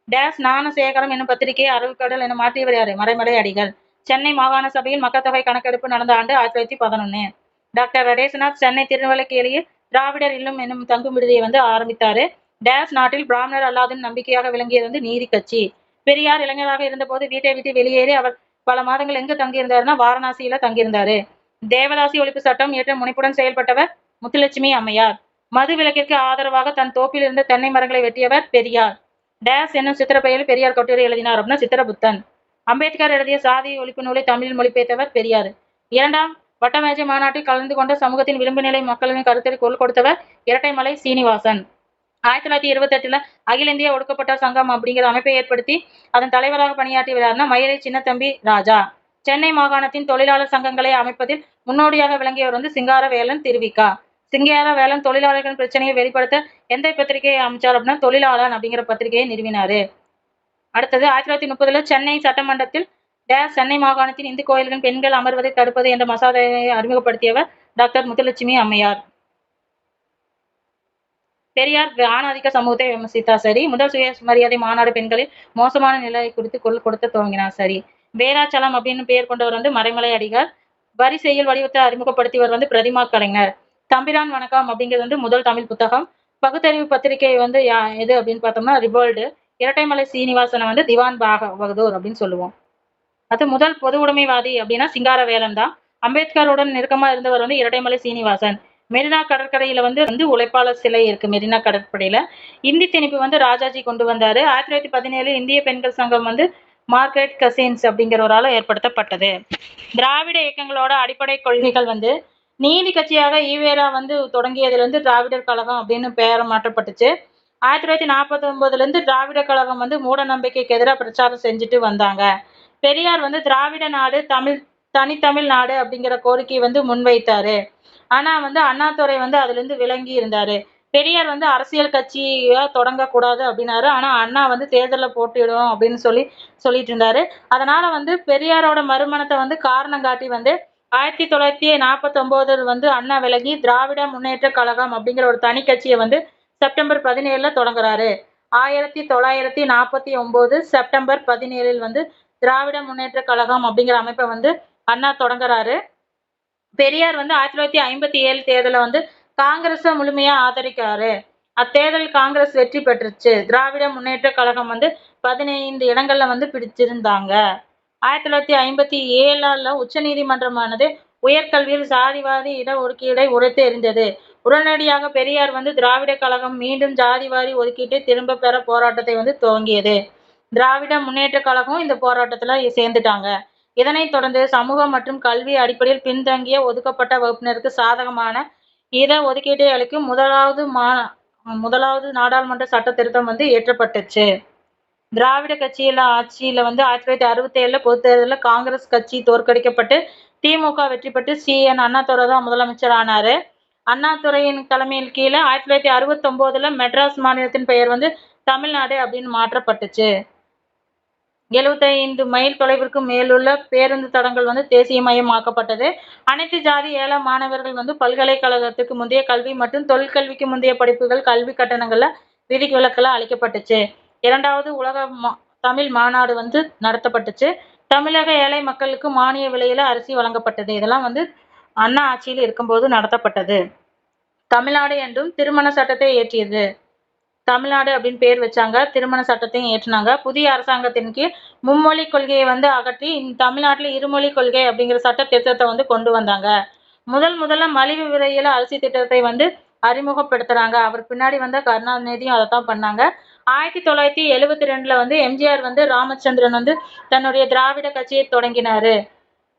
[SPEAKER 1] டேஸ் ஞானசேகரம் என்னும் பத்திரிகையை அரபிக்கடல் என மாற்றியவர் யாரு மறைமலை அடிகள். சென்னை மாகாண சபையில் மக்கள் தொகை கணக்கெடுப்பு நடந்த ஆண்டு 1911. டாக்டர் நடேசனார் சென்னை திருவல்லிக்கேணியில் திராவிடர் இல்லம் என்னும் தங்கும் விடுதியை வந்து ஆரம்பித்தாரு. டேஸ் நாட்டில் பிராமணர் அல்லாத நம்பிக்கையாக விளங்கியது வந்து நீதி கட்சி. பெரியார் இளைஞராக இருந்தபோது வீட்டை விட்டு வெளியேறி அவர் பல மாதங்கள் எங்கு தங்கியிருந்தாருன்னா வாரணாசியில தங்கியிருந்தாரு. தேவதாசி ஒழிப்பு சட்டம் ஏற்ற முனைப்புடன் செயல்பட்டவர் முத்துலட்சுமி அம்மையார். மது விலக்கிற்கு ஆதரவாக தன் தோப்பில் இருந்த தென்னை மரங்களை வெட்டியவர் பெரியார். டேஸ் என்னும் சித்திரப்பெயரில் பெரியார் கட்டுரை எழுதினார் அப்படின்னா சித்திரபுத்தன். அம்பேத்கர் எழுதிய சாதி ஒழிப்பு நூலை தமிழில் மொழிபெயர்த்தவர் பெரியார். இரண்டாம் வட்டமேஜை மாநாட்டில் கலந்து கொண்ட சமூகத்தின் விளிம்பு நிலை மக்களின் கருத்தை குரல் கொடுத்தவர் இரட்டைமலை சீனிவாசன். 1928 அகில இந்திய ஒடுக்கப்பட்டோர் சங்கம் அப்படிங்கிற அமைப்பை ஏற்படுத்தி அதன் தலைவராக பணியாற்றியவர்னா மயிலை சின்னத்தம்பி ராஜா. சென்னை மாகாணத்தின் தொழிலாளர் சங்கங்களை அமைப்பதில் முன்னோடியாக விளங்கியவர் சிங்காரவேலன் திருவிக்கா. சிங்காரவேலன் தொழிலாளர்களின் பிரச்சனையை வெளிப்படுத்த எந்த பத்திரிகையை அமைச்சார் அப்படின்னா தொழிலாளன் அப்படிங்கிற பத்திரிகையை நிறுவினாரு. அடுத்தது 1930 சென்னை சட்டமன்றத்தில் சென்னை மாகாணத்தின் இந்து கோயில்களின் பெண்கள் அமர்வதை தடுப்பது என்ற மசோதாவை அறிமுகப்படுத்தியவர் டாக்டர் முத்துலட்சுமி அம்மையார். பெரியார் ஆணாதிக்க சமூகத்தை விமர்சித்தார் சரி. முதல் சுயமரியாதை மாநாடு பெண்களில் மோசமான நிலை குறித்து குரல் கொடுத்த துவங்கினார் சரி. வேதாச்சலம் அப்படின்னு பெயர் கொண்டவர் மறைமலை அடிகள். வரி செய்யுள் வடிவத்தை அறிமுகப்படுத்தியவர் பிரதிமா கலைஞர். தம்பிரான் வணக்கம் அப்படிங்கிறது முதல் தமிழ் புத்தகம். பகுத்தறிவு பத்திரிகை எது அப்படின்னு பார்த்தோம்னா ரிபோல்டு. இரட்டைமலை சீனிவாசனை திவான் பகதூர் அப்படின்னு சொல்லுவோம். அது முதல் பொது உடைமைவாதி அப்படின்னா சிங்காரவேலன் தான். அம்பேத்கருடன் நெருக்கமா இருந்தவர் இரட்டைமலை சீனிவாசன். மெரினா கடற்கரையில உழைப்பாளர் சிலை இருக்கு மெரினா கடற்படையில. இந்தி திணிப்பு ராஜாஜி கொண்டு வந்தாரு. 1917 இந்திய பெண்கள் சங்கம் மார்கரெட் கசின்ஸ் அப்படிங்கிறவரால ஏற்படுத்தப்பட்டது. திராவிட இயக்கங்களோட அடிப்படை கொள்கைகள் நீதி கட்சியாக ஈவேரா தொடங்கியதுல திராவிடர் கழகம் அப்படின்னு பெயர் மாற்றப்பட்டுச்சு. 1949 திராவிடர் கழகம் மூட நம்பிக்கைக்கு எதிராக பிரச்சாரம் செஞ்சுட்டு வந்தாங்க. பெரியார் திராவிட நாடு தனித்தமிழ் நாடு அப்படிங்கிற கோரிக்கை முன்வைத்தாரு. ஆனா அண்ணாதுரை அதுல இருந்து விலகி இருந்தாரு. பெரியார் அரசியல் கட்சியா தொடங்கக்கூடாது அப்படின்னாரு. ஆனா அண்ணா தேர்தலில் போட்டியிடும் அப்படின்னு சொல்லிட்டு இருந்தாரு. அதனால பெரியாரோட மறுமணத்தை காரணம் காட்டி 1949 அண்ணா விலகி திராவிட முன்னேற்ற கழகம் அப்படிங்கிற ஒரு தனி கட்சியை செப்டம்பர் 17 தொடங்குறாரு. 1949 செப்டம்பர் 17 திராவிட முன்னேற்ற கழகம் அப்படிங்கிற அமைப்பை அண்ணா தொடங்குறாரு. பெரியார் 1957 தேர்தலை காங்கிரஸை முழுமையா ஆதரிக்காரு. அத்தேர்தலில் காங்கிரஸ் வெற்றி பெற்றுச்சு. திராவிட முன்னேற்ற கழகம் 15 இடங்கள்ல பிடிச்சிருந்தாங்க. 1957 உச்ச நீதிமன்றமானது உயர்கல்வியில் சாதிவாரி இடஒதுக்கீடை உடைத்து எறிந்தது. உடனடியாக பெரியார் திராவிட கழகம் மீண்டும் ஜாதிவாரி ஒதுக்கீட்டை திரும்ப பெற போராட்டத்தை துவங்கியது. திராவிட முன்னேற்ற கழகம் இந்த போராட்டத்துல சேர்ந்துட்டாங்க. இதனைத் தொடர்ந்து சமூக மற்றும் கல்வி அடிப்படையில் பின்தங்கிய ஒதுக்கப்பட்ட வகுப்பினருக்கு சாதகமான இட ஒதுக்கீட்டை அளிக்கும் முதலாவது நாடாளுமன்ற சட்ட திருத்தம் இயற்றப்பட்டுச்சு. திராவிட கட்சியில ஆட்சியில 1967 பொதுத் தேர்தலில் காங்கிரஸ் கட்சி தோற்கடிக்கப்பட்டு திமுக வெற்றி பெற்று CN அண்ணாதுரை தான் முதலமைச்சர் ஆனாரு. அண்ணாதுரையின் தலைமையில் கீழே 1969 மெட்ராஸ் மாநிலத்தின் பெயர் தமிழ்நாடு அப்படின்னு மாற்றப்பட்டுச்சு. 75 மைல் தொலைவிற்கு மேலுள்ள பேருந்து தடங்கள் தேசியமயமாக்கப்பட்டது. அனைத்து ஜாதி ஏழை மாணவர்கள் பல்கலைக்கழகத்துக்கு முந்தைய கல்வி மற்றும் தொழிற்கல்விக்கு முந்தைய படிப்புகள் கல்வி கட்டணங்கள்ல விதிவிலக்கெல்லாம் அளிக்கப்பட்டுச்சு. 2வது உலக தமிழ் மாநாடு நடத்தப்பட்டுச்சு. தமிழக ஏழை மக்களுக்கு மானிய விலையில அரிசி வழங்கப்பட்டது. இதெல்லாம் அண்ணா ஆட்சியில் இருக்கும்போது நடத்தப்பட்டது. தமிழ்நாடு என்றும் திருமண சட்டத்தை இயற்றியது. தமிழ்நாடு அப்படின்னு பேர் வச்சாங்க. திருமண சட்டத்தையும் ஏற்றினாங்க. புதிய அரசாங்கத்தின் கீழ் மும்மொழி கொள்கையை அகற்றி தமிழ்நாட்டில் இருமொழி கொள்கை அப்படிங்கிற சட்ட திருத்தத்தை கொண்டு வந்தாங்க. முதல்ல மலிவு விலையில அரிசி திட்டத்தை அறிமுகப்படுத்துறாங்க. அவர் பின்னாடி கருணாநிதியும் அதை தான் பண்ணாங்க. 1972 எம்ஜிஆர் ராமச்சந்திரன் தன்னுடைய திராவிட கட்சியை தொடங்கினாரு.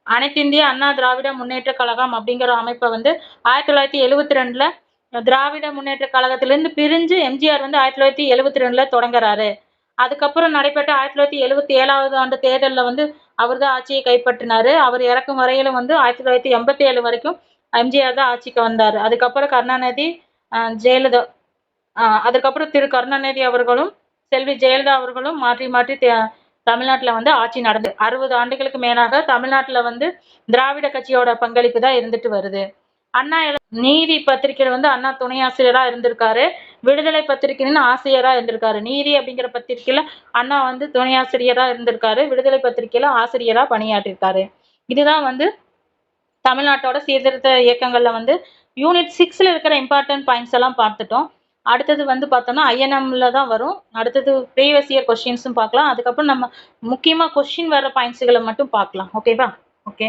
[SPEAKER 1] அனைத்திந்திய அண்ணா திராவிட முன்னேற்ற கழகம் அப்படிங்கிற அமைப்பை 1972 திராவிட முன்னேற்ற கழகத்திலிருந்து பிரிஞ்சு எம்ஜிஆர் 1972 தொடங்குறாரு. அதுக்கப்புறம் நடைபெற்ற 1977 ஆண்டு தேர்தலில் அவர் தான் ஆட்சியை கைப்பற்றினாரு. அவர் இறக்கும் வரையிலும் 1987 வரைக்கும் எம்ஜிஆர் தான் ஆட்சிக்கு வந்தார். அதுக்கப்புறம் கருணாநிதி ஜெயலலிதா அதுக்கப்புறம் திரு கருணாநிதி அவர்களும் செல்வி ஜெயலலிதா அவர்களும் மாற்றி தமிழ்நாட்டில் ஆட்சி நடந்து 60 ஆண்டுகளுக்கு மேலாக தமிழ்நாட்டில் திராவிட கட்சியோட பங்களிப்பு தான் இருந்துட்டு வருது. அண்ணா நீதி பத்திரிகையில் அண்ணா துணை ஆசிரியரா இருந்திருக்காரு. விடுதலை பத்திரிகையின் ஆசிரியரா இருந்திருக்காரு. நீதி அப்படிங்கிற பத்திரிகையில அண்ணா துணை ஆசிரியரா இருந்திருக்காரு. விடுதலை பத்திரிகையில ஆசிரியரா பணியாற்றிருக்காரு. இதுதான் தமிழ்நாட்டோட சீர்திருத்த இயக்கங்கள்ல யூனிட் 6ல இருக்கிற இம்பார்ட்டன்ட் பாயிண்ட்ஸ் எல்லாம் பார்த்துட்டோம். அடுத்தது பார்த்தோம்னா INMல தான் வரும். அடுத்தது ப்ரீவியஸ் இயர் கொஸ்டின்ஸும் பார்க்கலாம். அதுக்கப்புறம் நம்ம முக்கியமா கொஸ்டின் வர பாயிண்ட்ஸ்களை மட்டும் பார்க்கலாம். ஓகேவா? ஓகே.